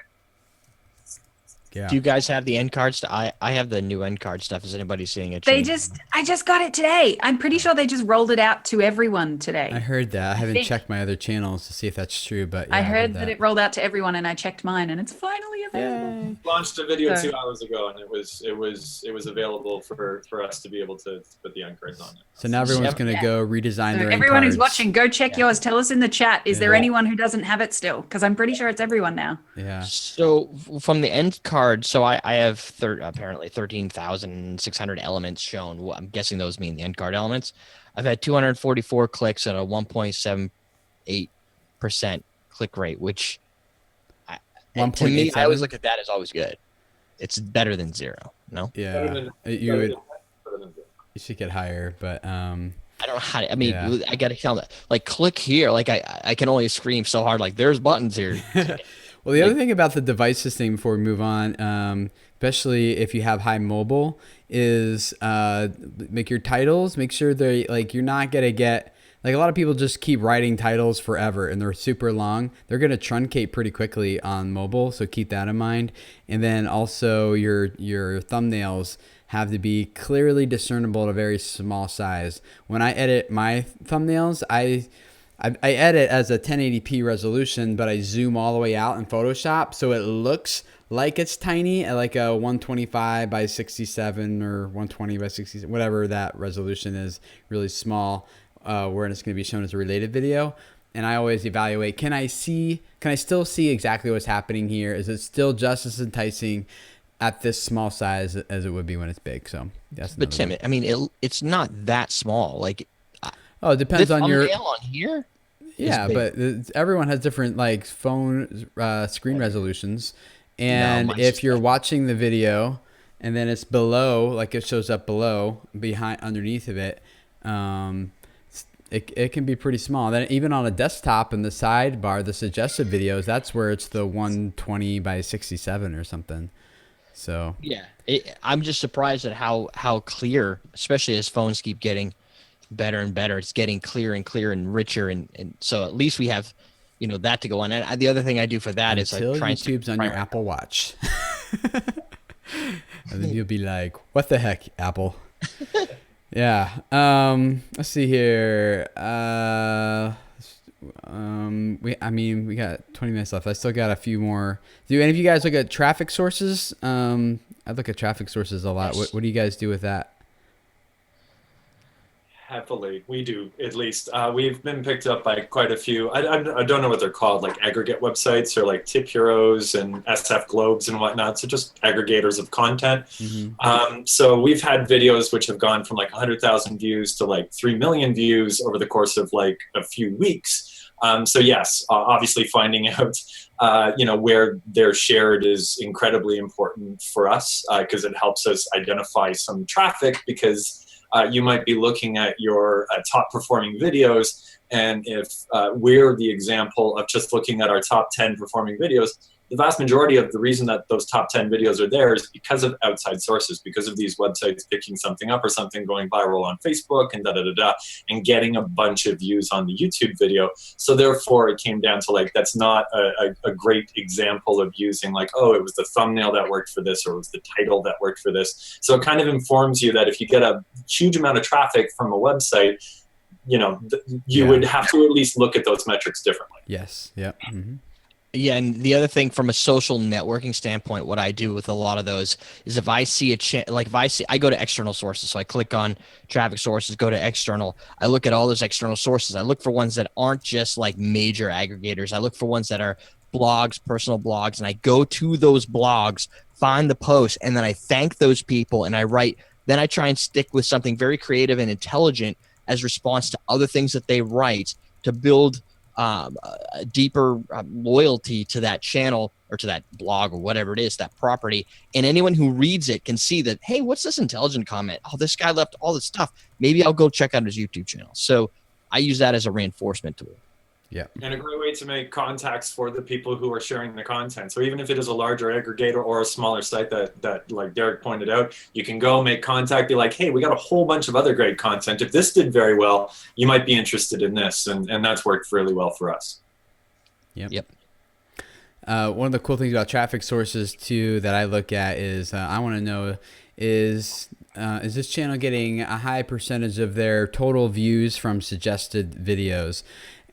Yeah. Do you guys have the end card stuff? I have the new end card stuff. Is anybody seeing it? I just got it today. I'm pretty sure they just rolled it out to everyone today. I heard that. I haven't checked my other channels to see if that's true, but yeah, I heard that it rolled out to everyone, and I checked mine, and it's finally available. Yay. Launched a video 2 hours ago, and it was available for us to be able to put the end cards on it. So now everyone's going to go redesign their end everyone who's cards. watching, go check yours. Tell us in the chat. Is there anyone who doesn't have it still? Because I'm pretty sure it's everyone now. Yeah. So from the end card, so I have apparently 13,600 elements shown. Well, I'm guessing those mean the end card elements. I've had 244 clicks at a 1.78% click rate, which to me, I always look at that as always good. It's better than 0. No. Yeah. You should get higher, but I don't know how to, I got to tell them, like, click here. Like I can only scream so hard. Like, there's buttons here. Well, the other thing about the devices thing before we move on, especially if you have high mobile, is make your titles, make sure they're like, you're not going to get like a lot of people just keep writing titles forever and they're super long. They're going to truncate pretty quickly on mobile, so keep that in mind. And then also your thumbnails have to be clearly discernible at a very small size. When I edit my thumbnails, I edit as a 1080p resolution, but I zoom all the way out in Photoshop so it looks like it's tiny at like a 125 by 67 or 120 by 67, whatever that resolution is, really small, where it's going to be shown as a related video. And I always evaluate, can I still see exactly what's happening here? Is it still just as enticing at this small size as it would be when it's big? So that's. But Tim, I mean, it's not that small. Like, oh, it depends on your thumbnail on here. Yeah, but everyone has different like phone screen resolutions. And if you're watching the video and then it's below, like it shows up below, underneath of it, it can be pretty small. Then even on a desktop in the sidebar, the suggested videos, that's where it's the 120 by 67 or something. So yeah, I'm just surprised at how clear, especially as phones keep getting better and better. It's getting clearer and clearer and richer, and so at least we have, that to go on. And the other thing I do for that is I try YouTube's on your Apple Watch, and then you'll be like, "What the heck, Apple?" Yeah. Let's see here. We got 20 minutes left. I still got a few more. Do any of you guys look at traffic sources? I look at traffic sources a lot. What do you guys do with that? Heavily, we do, at least. We've been picked up by quite a few. I don't know what they're called, like aggregate websites or like Tip Heroes and SF Globes and whatnot. So just aggregators of content. Mm-hmm. So we've had videos which have gone from like 100,000 views to like 3 million views over the course of like a few weeks. So yes, obviously finding out, where they're shared is incredibly important for us because it helps us identify some traffic, because you might be looking at your top performing videos, and if we're the example of just looking at our top 10 performing videos, the vast majority of the reason that those top 10 videos are there is because of outside sources, because of these websites picking something up or something going viral on Facebook and and getting a bunch of views on the YouTube video. So therefore it came down to like, that's not a great example of using like, oh, it was the thumbnail that worked for this, or it was the title that worked for this. So it kind of informs you that if you get a huge amount of traffic from a website, you would have to at least look at those metrics differently. Yes. Yep. Mm-hmm. Yeah, and the other thing from a social networking standpoint, what I do with a lot of those is if I see I go to external sources. So I click on traffic sources, go to external. I look at all those external sources. I look for ones that aren't just like major aggregators. I look for ones that are blogs, personal blogs, and I go to those blogs, find the post, and then I thank those people and I write. Then I try and stick with something very creative and intelligent as response to other things that they write to build a deeper loyalty to that channel or to that blog or whatever it is, that property. And anyone who reads it can see that, hey, what's this intelligent comment? Oh, this guy left all this stuff. Maybe I'll go check out his YouTube channel. So I use that as a reinforcement tool. Yeah. And a great way to make contacts for the people who are sharing the content. So even if it is a larger aggregator or a smaller site that like Derek pointed out, you can go make contact, be like, hey, we got a whole bunch of other great content. If this did very well, you might be interested in this. And that's worked really well for us. Yep. One of the cool things about traffic sources too that I look at is I want to know is this channel getting a high percentage of their total views from suggested videos?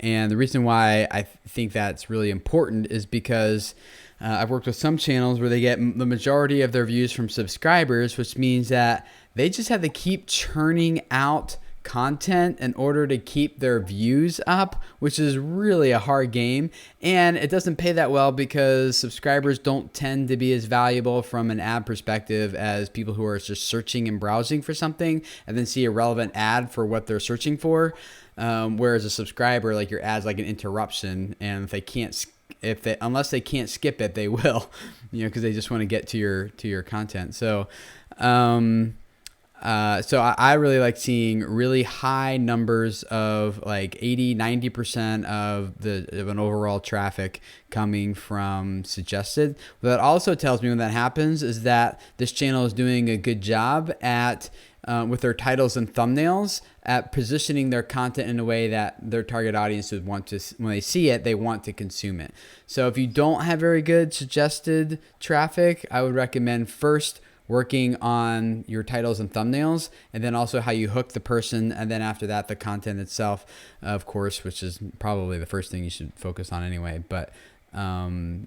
And the reason why I think that's really important is because I've worked with some channels where they get the majority of their views from subscribers, which means that they just have to keep churning out content in order to keep their views up, which is really a hard game. And it doesn't pay that well because subscribers don't tend to be as valuable from an ad perspective as people who are just searching and browsing for something and then see a relevant ad for what they're searching for. Whereas a subscriber, like your ad's like an interruption, and if they can't, unless they can't skip it, they will, because they just want to get to your content. So, I really like seeing really high numbers of like 80-90% of an overall traffic coming from suggested. What that also tells me when that happens is that this channel is doing a good job at with their titles and thumbnails at positioning their content in a way that their target audience would want to, when they see it, they want to consume it. So if you don't have very good suggested traffic, I would recommend first working on your titles and thumbnails, and then also how you hook the person, and then after that, the content itself, of course, which is probably the first thing you should focus on anyway. But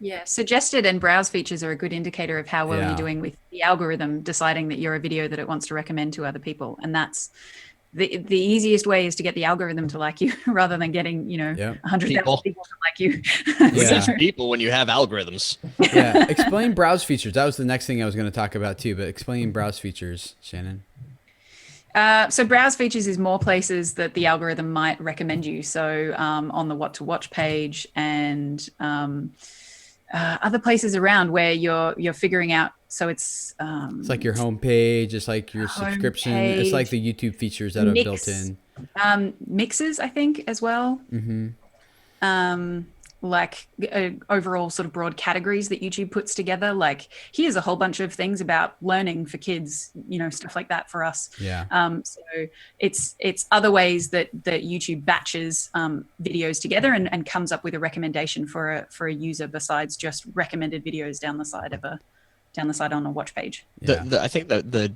yeah, suggested and browse features are a good indicator of how well Yeah. you're doing with the algorithm deciding that you're a video that it wants to recommend to other people. And that's the easiest way is to get the algorithm to like you rather than getting, Yep. 100,000 People. people to like you. Yeah. So- People when you have algorithms. yeah, explain browse features. That was the next thing I was going to talk about too, but explain browse features, Shannon. So browse features is more places that the algorithm might recommend you. So on the what to watch page and other places around where you're figuring out. So it's like your homepage. It's like your subscription. It's like the YouTube features that are built in. Mixes, I think, as well. Mm-hmm. Like overall sort of broad categories that YouTube puts together. Like here's a whole bunch of things about learning for kids, stuff like that for us. Yeah. So it's other ways that YouTube batches videos together and comes up with a recommendation for a user besides just recommended videos down the side on a watch page. Yeah. I think the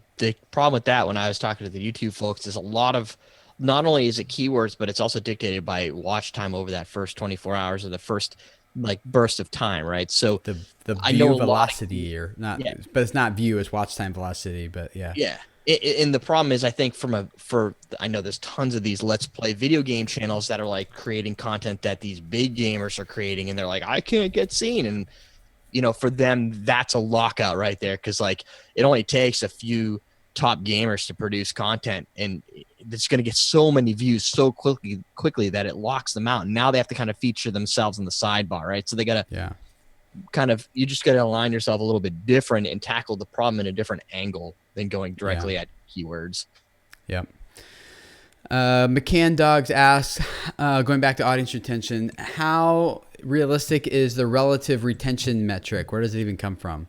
problem with that when I was talking to the YouTube folks is a lot of, not only is it keywords, but it's also dictated by watch time over that first 24 hours or the first burst of time, right? So the I know view a lot of- velocity or not, Yeah. but it's not view, it's watch time velocity, but yeah. Yeah. And the problem is, I think I know there's tons of these let's play video game channels that are like creating content that these big gamers are creating, and they're like, I can't get seen. And, for them, that's a lockout right there. Cause like it only takes a few top gamers to produce content, and it's going to get so many views so quickly that it locks them out. And now they have to kind of feature themselves in the sidebar, right? So they got to you just got to align yourself a little bit different and tackle the problem in a different angle than going directly at keywords. Yep. McCann Dogs asks, going back to audience retention, how realistic is the relative retention metric? Where does it even come from?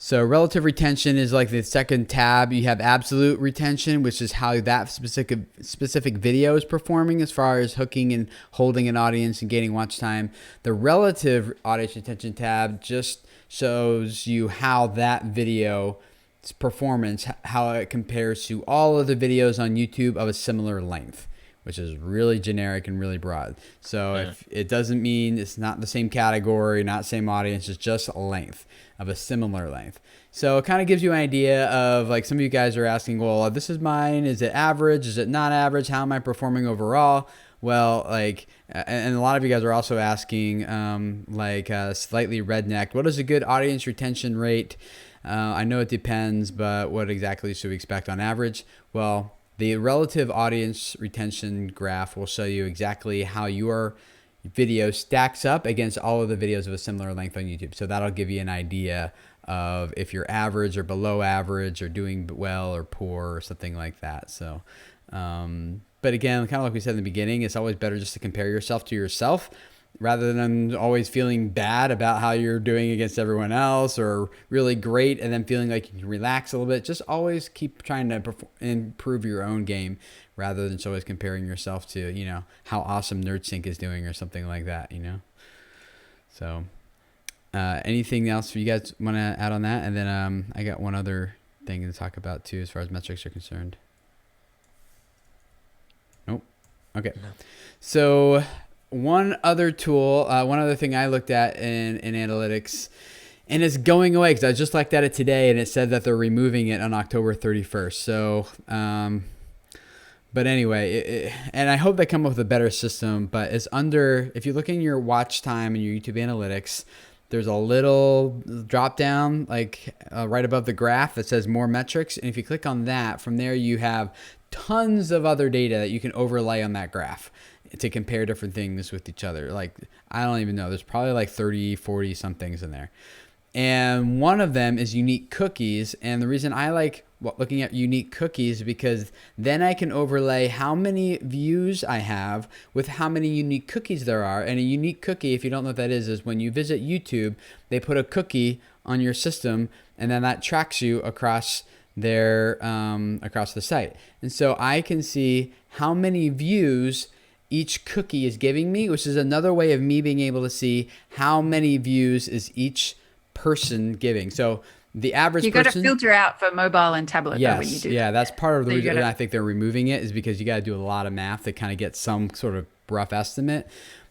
So relative retention is like the second tab. You have absolute retention, which is how that specific video is performing as far as hooking and holding an audience and gaining watch time. The relative audience retention tab just shows you how that video's performance, how it compares to all of the videos on YouTube of a similar length, which is really generic and really broad. So if it doesn't mean it's not the same category, not same audience, it's just a length of a similar length. So it kind of gives you an idea of, like, some of you guys are asking, well, this is mine. Is it average? Is it not average? How am I performing overall? Well, and a lot of you guys are also asking, slightly rednecked, what is a good audience retention rate? I know it depends, but what exactly should we expect on average? Well, the relative audience retention graph will show you exactly how your video stacks up against all of the videos of a similar length on YouTube. So that'll give you an idea of if you're average or below average or doing well or poor or something like that. So, but again, kind of like we said in the beginning, it's always better just to compare yourself to yourself rather than always feeling bad about how you're doing against everyone else, or really great and then feeling like you can relax a little bit. Just always keep trying to improve your own game rather than always comparing yourself to, how awesome NerdSync is doing or something like that, So anything else you guys want to add on that? And then I got one other thing to talk about too as far as metrics are concerned. Nope. Okay. No. So one other tool, one other thing I looked at in analytics, and it's going away because I just looked at it today and it said that they're removing it on October 31st. So, but anyway, and I hope they come up with a better system, but it's under, if you look in your watch time and your YouTube analytics, there's a little drop down right above the graph that says more metrics. And if you click on that, from there you have tons of other data that you can overlay on that graph to compare different things with each other. I don't even know. There's probably 30, 40 some things in there. And one of them is unique cookies. And the reason I like looking at unique cookies is because then I can overlay how many views I have with how many unique cookies there are. And a unique cookie, if you don't know what that is when you visit YouTube, they put a cookie on your system and then that tracks you across there across the site. And so I can see how many views each cookie is giving me, which is another way of me being able to see how many views is each person giving. So the average You got to filter out for mobile and tablet though, when you yes, do yeah, that's part of the So you reason gotta- I think they're removing it, is because you got to do a lot of math to kind of get some sort of rough estimate.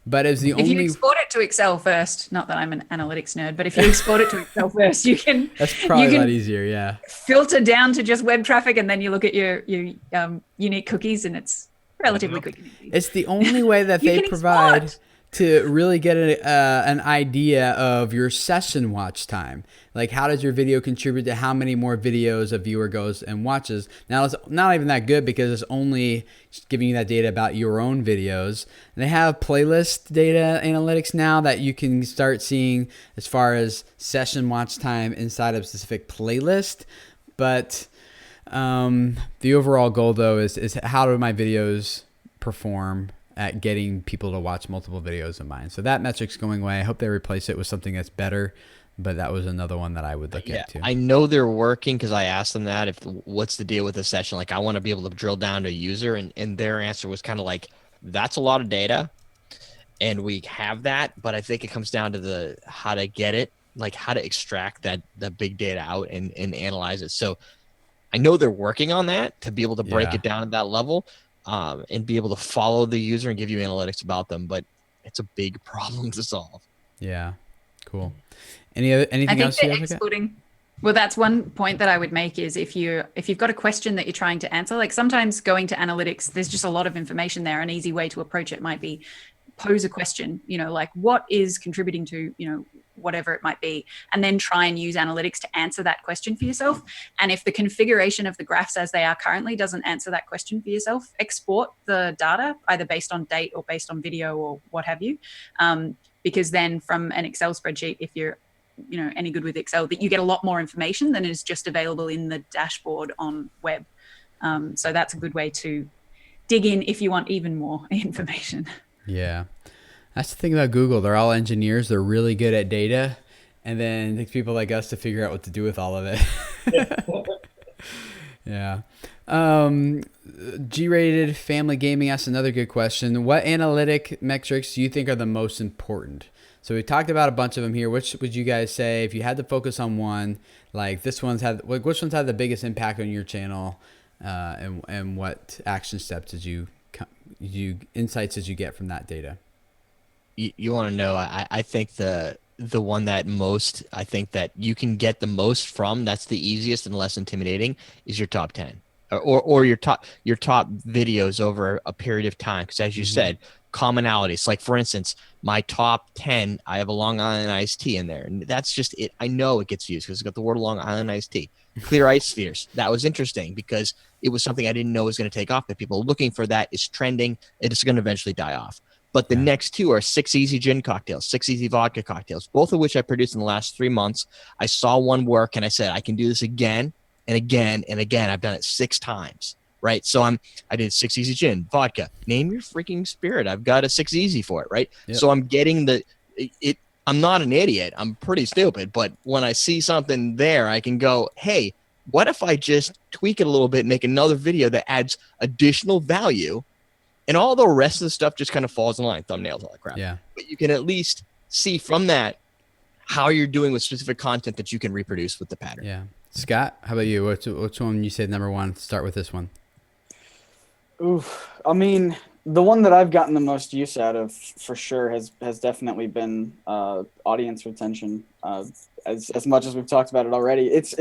But as the If you only export it to Excel first, not that I'm an analytics nerd, but if you export it to Excel first, you can that's probably you a lot can easier, yeah. filter down to just web traffic, and then you look at your unique cookies, and it's relatively quick and easy. It's the only way that You they can provide export. to really get an idea of your session watch time. Like, how does your video contribute to how many more videos a viewer goes and watches? Now, it's not even that good because it's only giving you that data about your own videos. And they have playlist data analytics now that you can start seeing as far as session watch time inside of a specific playlist. But the overall goal, though, is how do my videos perform at getting people to watch multiple videos of mine. So that metric's going away. I hope they replace it with something that's better, but that was another one that I would look at too. I know they're working because I asked them that, if what's the deal with the session? Like, I want to be able to drill down to a user, and their answer was kind of like, that's a lot of data, and we have that, but I think it comes down to the how to get it, like how to extract the big data out and analyze it. So I know they're working on that to be able to break it down at that level. And be able to follow the user and give you analytics about them, but it's a big problem to solve. Yeah, cool. Anything I think else you that guys look at? exporting. Well, that's one point that I would make is if you've got a question that you're trying to answer, like sometimes going to analytics, there's just a lot of information there. An easy way to approach it might be pose a question, like what is contributing to, whatever it might be, and then try and use analytics to answer that question for yourself. And if the configuration of the graphs as they are currently doesn't answer that question for yourself, export the data either based on date or based on video or what have you. Because then from an Excel spreadsheet, if you're any good with Excel, that you get a lot more information than is just available in the dashboard on web. So that's a good way to dig in if you want even more information. Yeah. That's the thing about Google. They're all engineers. They're really good at data. And then it takes people like us to figure out what to do with all of it. Yeah. G-rated family gaming asks another good question. What analytic metrics do you think are the most important? So we talked about a bunch of them here. Which would you guys say, if you had to focus on one, like which ones had the biggest impact on your channel, and what action steps insights did you get from that data? You want to know, I think the one that most, I think that you can get the most from, that's the easiest and less intimidating, is your top 10 or your top videos over a period of time. Because as you said, commonalities, like for instance, my top 10, I have a Long Island iced tea in there, and that's just it. I know it gets used because it's got the word Long Island iced tea. Clear ice spheres, that was interesting because it was something I didn't know was going to take off, that people looking for that is trending. It's going to eventually die off. But the next two are 6 Easy Gin cocktails, 6 Easy Vodka cocktails, both of which I produced in the last 3 months. I saw one work and I said, I can do this again and again and again. I've done it 6 times, right? So I did 6 Easy Gin, vodka, name your freaking spirit. I've got a 6 Easy for it, right? Yep. So I'm getting I'm not an idiot. I'm pretty stupid. But when I see something there, I can go, hey, what if I just tweak it a little bit and make another video that adds additional value? And all the rest of the stuff just kind of falls in line, thumbnails, all that crap. Yeah. But you can at least see from that how you're doing with specific content that you can reproduce with the pattern. Yeah. Scott, how about you? Which one you said number one? Start with this one. Oof. I mean, the one that I've gotten the most use out of for sure has definitely been audience retention. As much as we've talked about it already, it's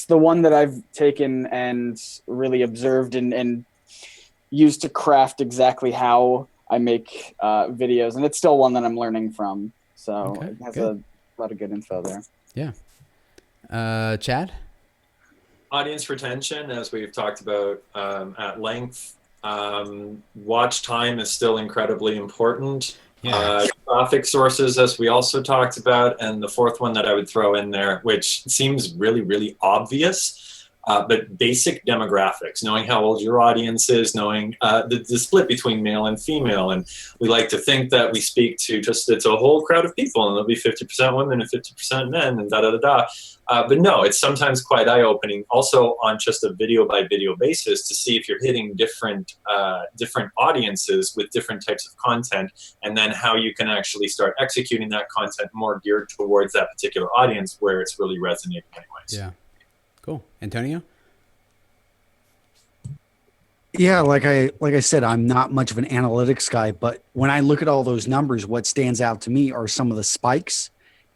the one that I've taken and really observed and used to craft exactly how I make videos, and it's still one that I'm learning from. So it has a lot of good info there. Yeah. Chad? Audience retention, as we've talked about at length. Watch time is still incredibly important. Traffic sources, as we also talked about. And the fourth one that I would throw in there, which seems really, really obvious, but basic demographics, knowing how old your audience is, knowing the split between male and female. And we like to think that we speak to it's a whole crowd of people, and there'll be 50% women and 50% men and da-da-da-da. But no, it's sometimes quite eye-opening also on just a video-by-video basis to see if you're hitting different audiences with different types of content, and then how you can actually start executing that content more geared towards that particular audience where it's really resonating anyways. Yeah. Cool. Antonio? Yeah, like I said, I'm not much of an analytics guy, but when I look at all those numbers, what stands out to me are some of the spikes.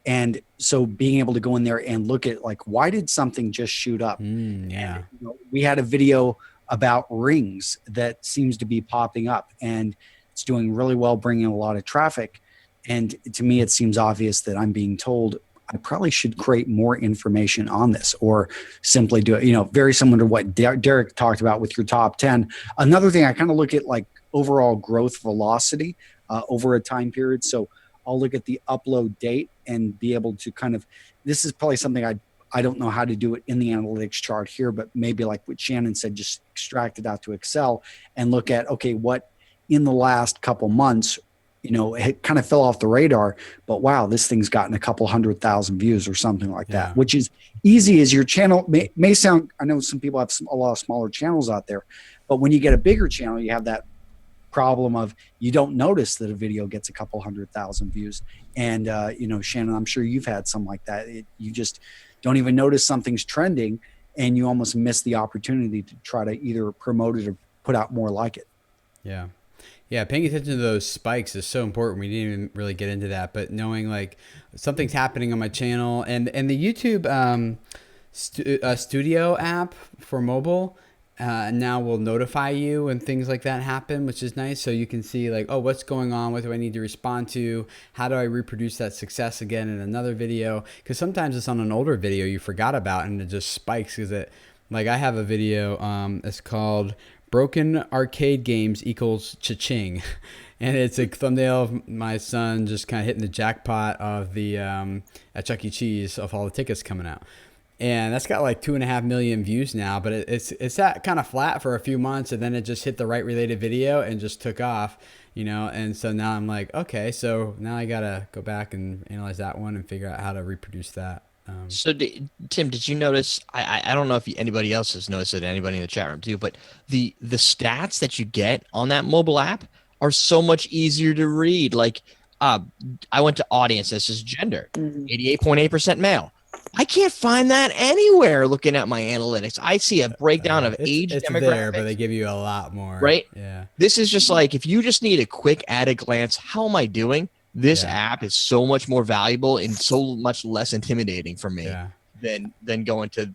And so being able to go in there and look at, like, why did something just shoot up? Yeah. And, you know, we had a video about rings that seems to be popping up, and it's doing really well, bringing a lot of traffic. And to me, it seems obvious that I'm being told I probably should create more information on this, or simply do it, you know, very similar to what Derek talked about with your top 10. Another thing, I kind of look at like overall growth velocity over a time period. So I'll look at the upload date and be able to kind of, this is probably something I don't know how to do it in the analytics chart here, but maybe like what Shannon said, just extract it out to Excel and look at, okay, what in the last couple months, you know, it kind of fell off the radar, but wow, this thing's gotten a couple 100,000 views or something like that, which is easy as your channel may sound. I know some people have a lot of smaller channels out there, but when you get a bigger channel, you have that problem of you don't notice that a video gets a couple 100,000 views. And, you know, Shannon, I'm sure you've had some like that. You just don't even notice something's trending, and you almost miss the opportunity to try to either promote it or put out more like it. Yeah. Yeah, paying attention to those spikes is so important. We didn't even really get into that, but knowing like something's happening on my channel, and the YouTube studio app for mobile now will notify you when things like that happen, which is nice. So you can see like, oh, what's going on? What do I need to respond to? How do I reproduce that success again in another video? Because sometimes it's on an older video you forgot about, and it just spikes because it, like I have a video, it's called Broken Arcade Games Equals Cha-Ching. And it's a thumbnail of my son just kind of hitting the jackpot of the, at Chuck E. Cheese, of all the tickets coming out. And that's got like 2.5 million views now, but it's that kind of flat for a few months, and then it just hit the right related video and just took off, you know? And so now I'm like, okay, so now I gotta go back and analyze that one and figure out how to reproduce that. So, Tim, did you notice? I don't know if anybody else has noticed it, anybody in the chat room too, but the stats that you get on that mobile app are so much easier to read. Like, I went to audience. This is gender, 88.8% male. I can't find that anywhere looking at my analytics. I see a breakdown of age demographics. There, but they give you a lot more. Right? Yeah. This is just like, if you just need a quick at a glance, how am I doing? This app is so much more valuable and so much less intimidating for me than going to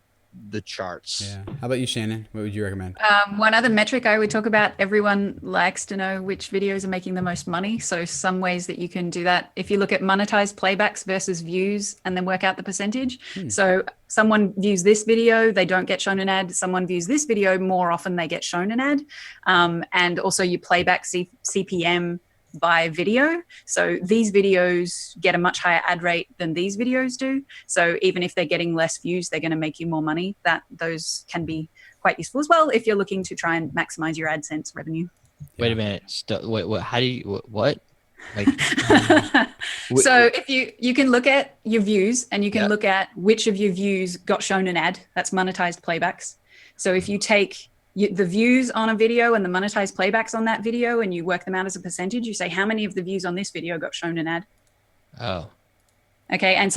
the charts. Yeah. How about you, Shannon? What would you recommend? One other metric I would talk about, everyone likes to know which videos are making the most money. So some ways that you can do that, if you look at monetized playbacks versus views and then work out the percentage. So someone views this video, they don't get shown an ad. Someone views this video, more often they get shown an ad. And also you playback CPM by video. So these videos get a much higher ad rate than these videos do. So even if they're getting less views, they're going to make you more money. Those can be quite useful as well if you're looking to try and maximize your AdSense revenue. Wait a minute. Wait, how do you, what? Like, so if you can look at your views, and you can look at which of your views got shown an ad. That's monetized playbacks. So if you take the views on a video and the monetized playbacks on that video, and you work them out as a percentage, you say how many of the views on this video got shown an ad. Oh. Okay, and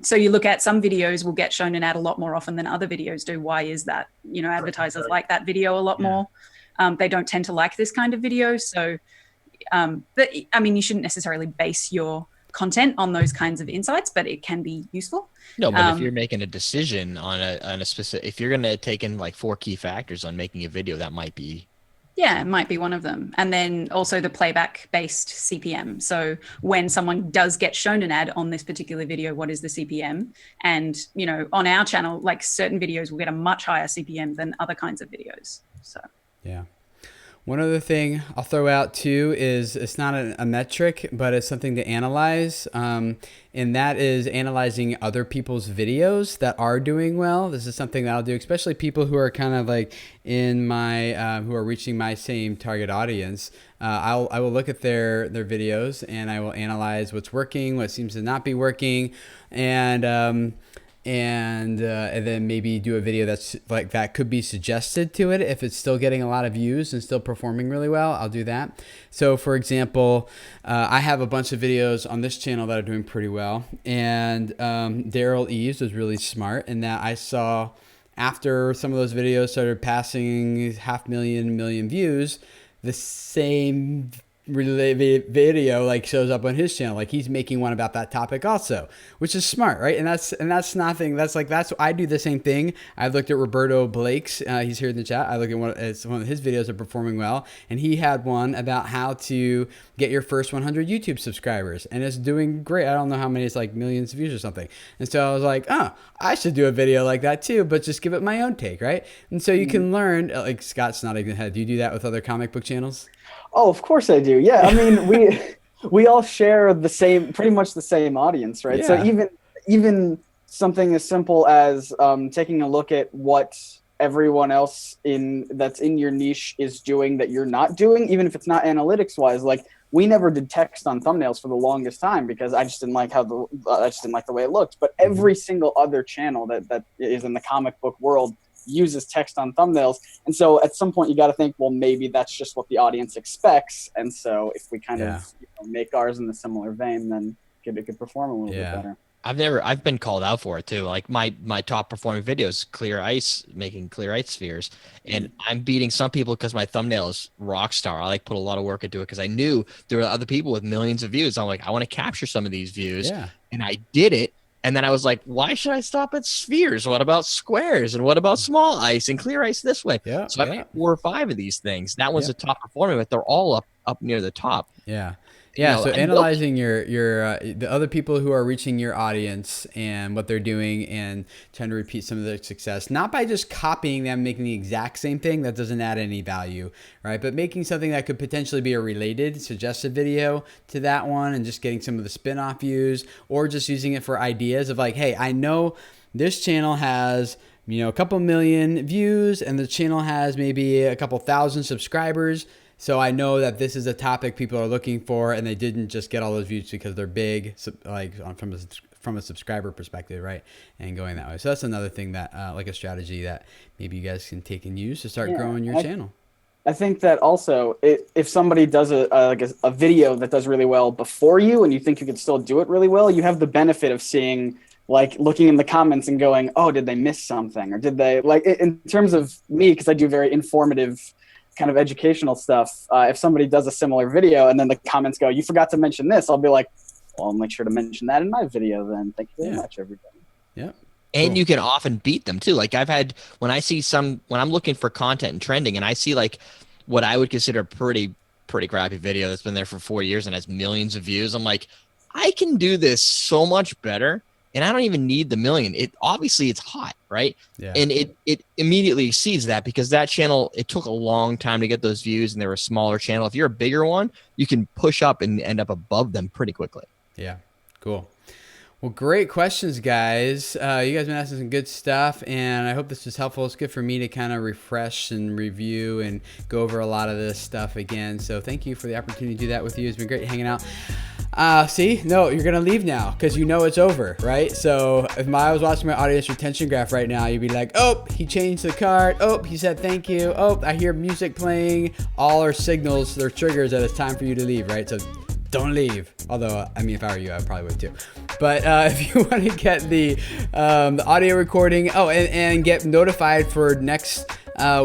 so you look at some videos will get shown an ad a lot more often than other videos do. Why is that? You know, advertisers like that video a lot more. They don't tend to like this kind of video. So, but I mean, you shouldn't necessarily base your content on those kinds of insights, but it can be useful. No, but if you're making a decision on a specific, if you're going to take in like 4 key factors on making a video, that might be. Yeah, it might be one of them. And then also the playback based CPM. So when someone does get shown an ad on this particular video, what is the CPM? And, you know, on our channel, like certain videos will get a much higher CPM than other kinds of videos. So, yeah. One other thing I'll throw out too is it's not a metric, but it's something to analyze. And that is analyzing other people's videos that are doing well. This is something that I'll do, especially people who are kind of like in my, who are reaching my same target audience. I will look at their videos and I will analyze what's working, what seems to not be working, and then maybe do a video that's like that could be suggested to it. If it's still getting a lot of views and still performing really well, I'll do that. So for example, I have a bunch of videos on this channel that are doing pretty well, and Daryl Eves was really smart in that I saw after some of those videos started passing 500,000 views, the same video like shows up on his channel, like he's making one about that topic also, which is smart, right? And that's nothing. That's I do the same thing. I've looked at Roberto Blake's, he's here in the chat. I look at one of his videos are performing well, and he had one about how to get your first 100 YouTube subscribers, and it's doing great. I don't know how many, it's like millions of views or something. And so I was like, oh, I should do a video like that too, but just give it my own take, right? And so you can learn, like Scott's nodding his head. Do you do that with other comic book channels? Oh, of course I do. Yeah, I mean, we all share the same, pretty much the same audience, right? Yeah. So even something as simple as taking a look at what everyone else that's in your niche is doing that you're not doing, even if it's not analytics wise. Like, we never did text on thumbnails for the longest time because I just didn't like the way it looked. But every single other channel that is in the comic book world uses text on thumbnails, and so at some point you got to think, well, maybe that's just what the audience expects, and so if we kind of make ours in a similar vein, then it could perform a little bit better. I've been called out for it too. Like my top performing videos, making clear ice spheres, and I'm beating some people because my thumbnail is rock star. I like put a lot of work into it because I knew there were other people with millions of views. I'm like, I want to capture some of these views, and I did it. And then I was like, why should I stop at spheres? What about squares? And what about small ice and clear ice this way? So I made 4 or 5 of these things. That one's the top performing, but they're all up near the top. Yeah. You know, so analyzing your the other people who are reaching your audience and what they're doing, and trying to repeat some of their success, not by just copying them, making the exact same thing that doesn't add any value, right? But making something that could potentially be a related, suggested video to that one, and just getting some of the spin-off views, or just using it for ideas of like, hey, I know this channel has a couple million views, and the channel has maybe a couple thousand subscribers. So I know that this is a topic people are looking for, and they didn't just get all those views because they're big, like from a subscriber perspective, right? And going that way. So that's another thing that, like a strategy that maybe you guys can take and use to start growing your channel. I think that also, if somebody does a video that does really well before you, and you think you can still do it really well, you have the benefit of seeing, like, looking in the comments and going, oh, did they miss something? Or did they, like, in terms of me, because I do very informative kind of educational stuff, if somebody does a similar video and then the comments go, you forgot to mention this, I'll be like, well, I'll make sure to mention that in my video then. Thank you very much, everybody. Yeah. And you can often beat them too. Like I've had, when I'm looking for content and trending, and I see like what I would consider a pretty crappy video that's been there for 4 years and has millions of views, I'm like, I can do this so much better, and I don't even need the million. Obviously it's hot, right? Yeah. And it immediately exceeds that, because that channel, it took a long time to get those views, and they're a smaller channel. If you're a bigger one, you can push up and end up above them pretty quickly. Yeah, cool. Well, great questions, guys. You guys have been asking some good stuff, and I hope this was helpful. It's good for me to kind of refresh and review and go over a lot of this stuff again. So thank you for the opportunity to do that with you. It's been great hanging out. See, no, you're going to leave now because you know it's over, right? So if I was watching my audience retention graph right now, you'd be like, oh, he changed the card. Oh, he said thank you. Oh, I hear music playing. All are signals, they're triggers that it's time for you to leave, right? So don't leave. Although, I mean, if I were you, I probably would too. But if you want to get the audio recording, and get notified for next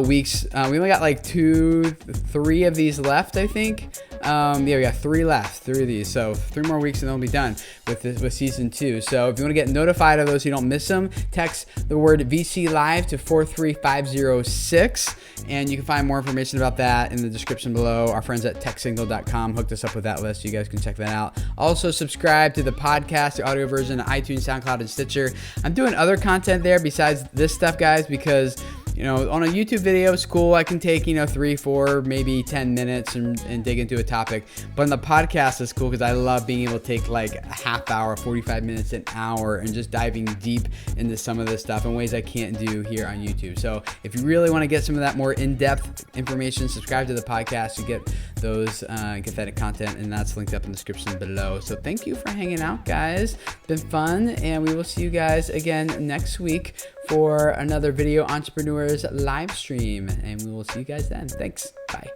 week's, we only got like 3 of these left, I think. Yeah, we got 3 left, 3 of these. So 3 more weeks and then we'll be done with season 2. So if you want to get notified of those so you don't miss them, text the word VC Live to 43506, and you can find more information about that in the description below. Our friends at techsignal.com hooked us up with that list, so you guys can check that out. Also subscribe to the podcast, the audio version, iTunes, SoundCloud, and Stitcher. I'm doing other content there besides this stuff, guys, because You know, on a YouTube video, it's cool. I can take, 3, 4, maybe 10 minutes and dig into a topic. But on the podcast, it's cool because I love being able to take like a half hour, 45 minutes, an hour, and just diving deep into some of this stuff in ways I can't do here on YouTube. So if you really want to get some of that more in-depth information, subscribe to the podcast to get that content, and that's linked up in the description below. So thank you for hanging out, guys. It's been fun, and we will see you guys again next week for another Video Entrepreneurs live stream, and we will see you guys then. Thanks. Bye.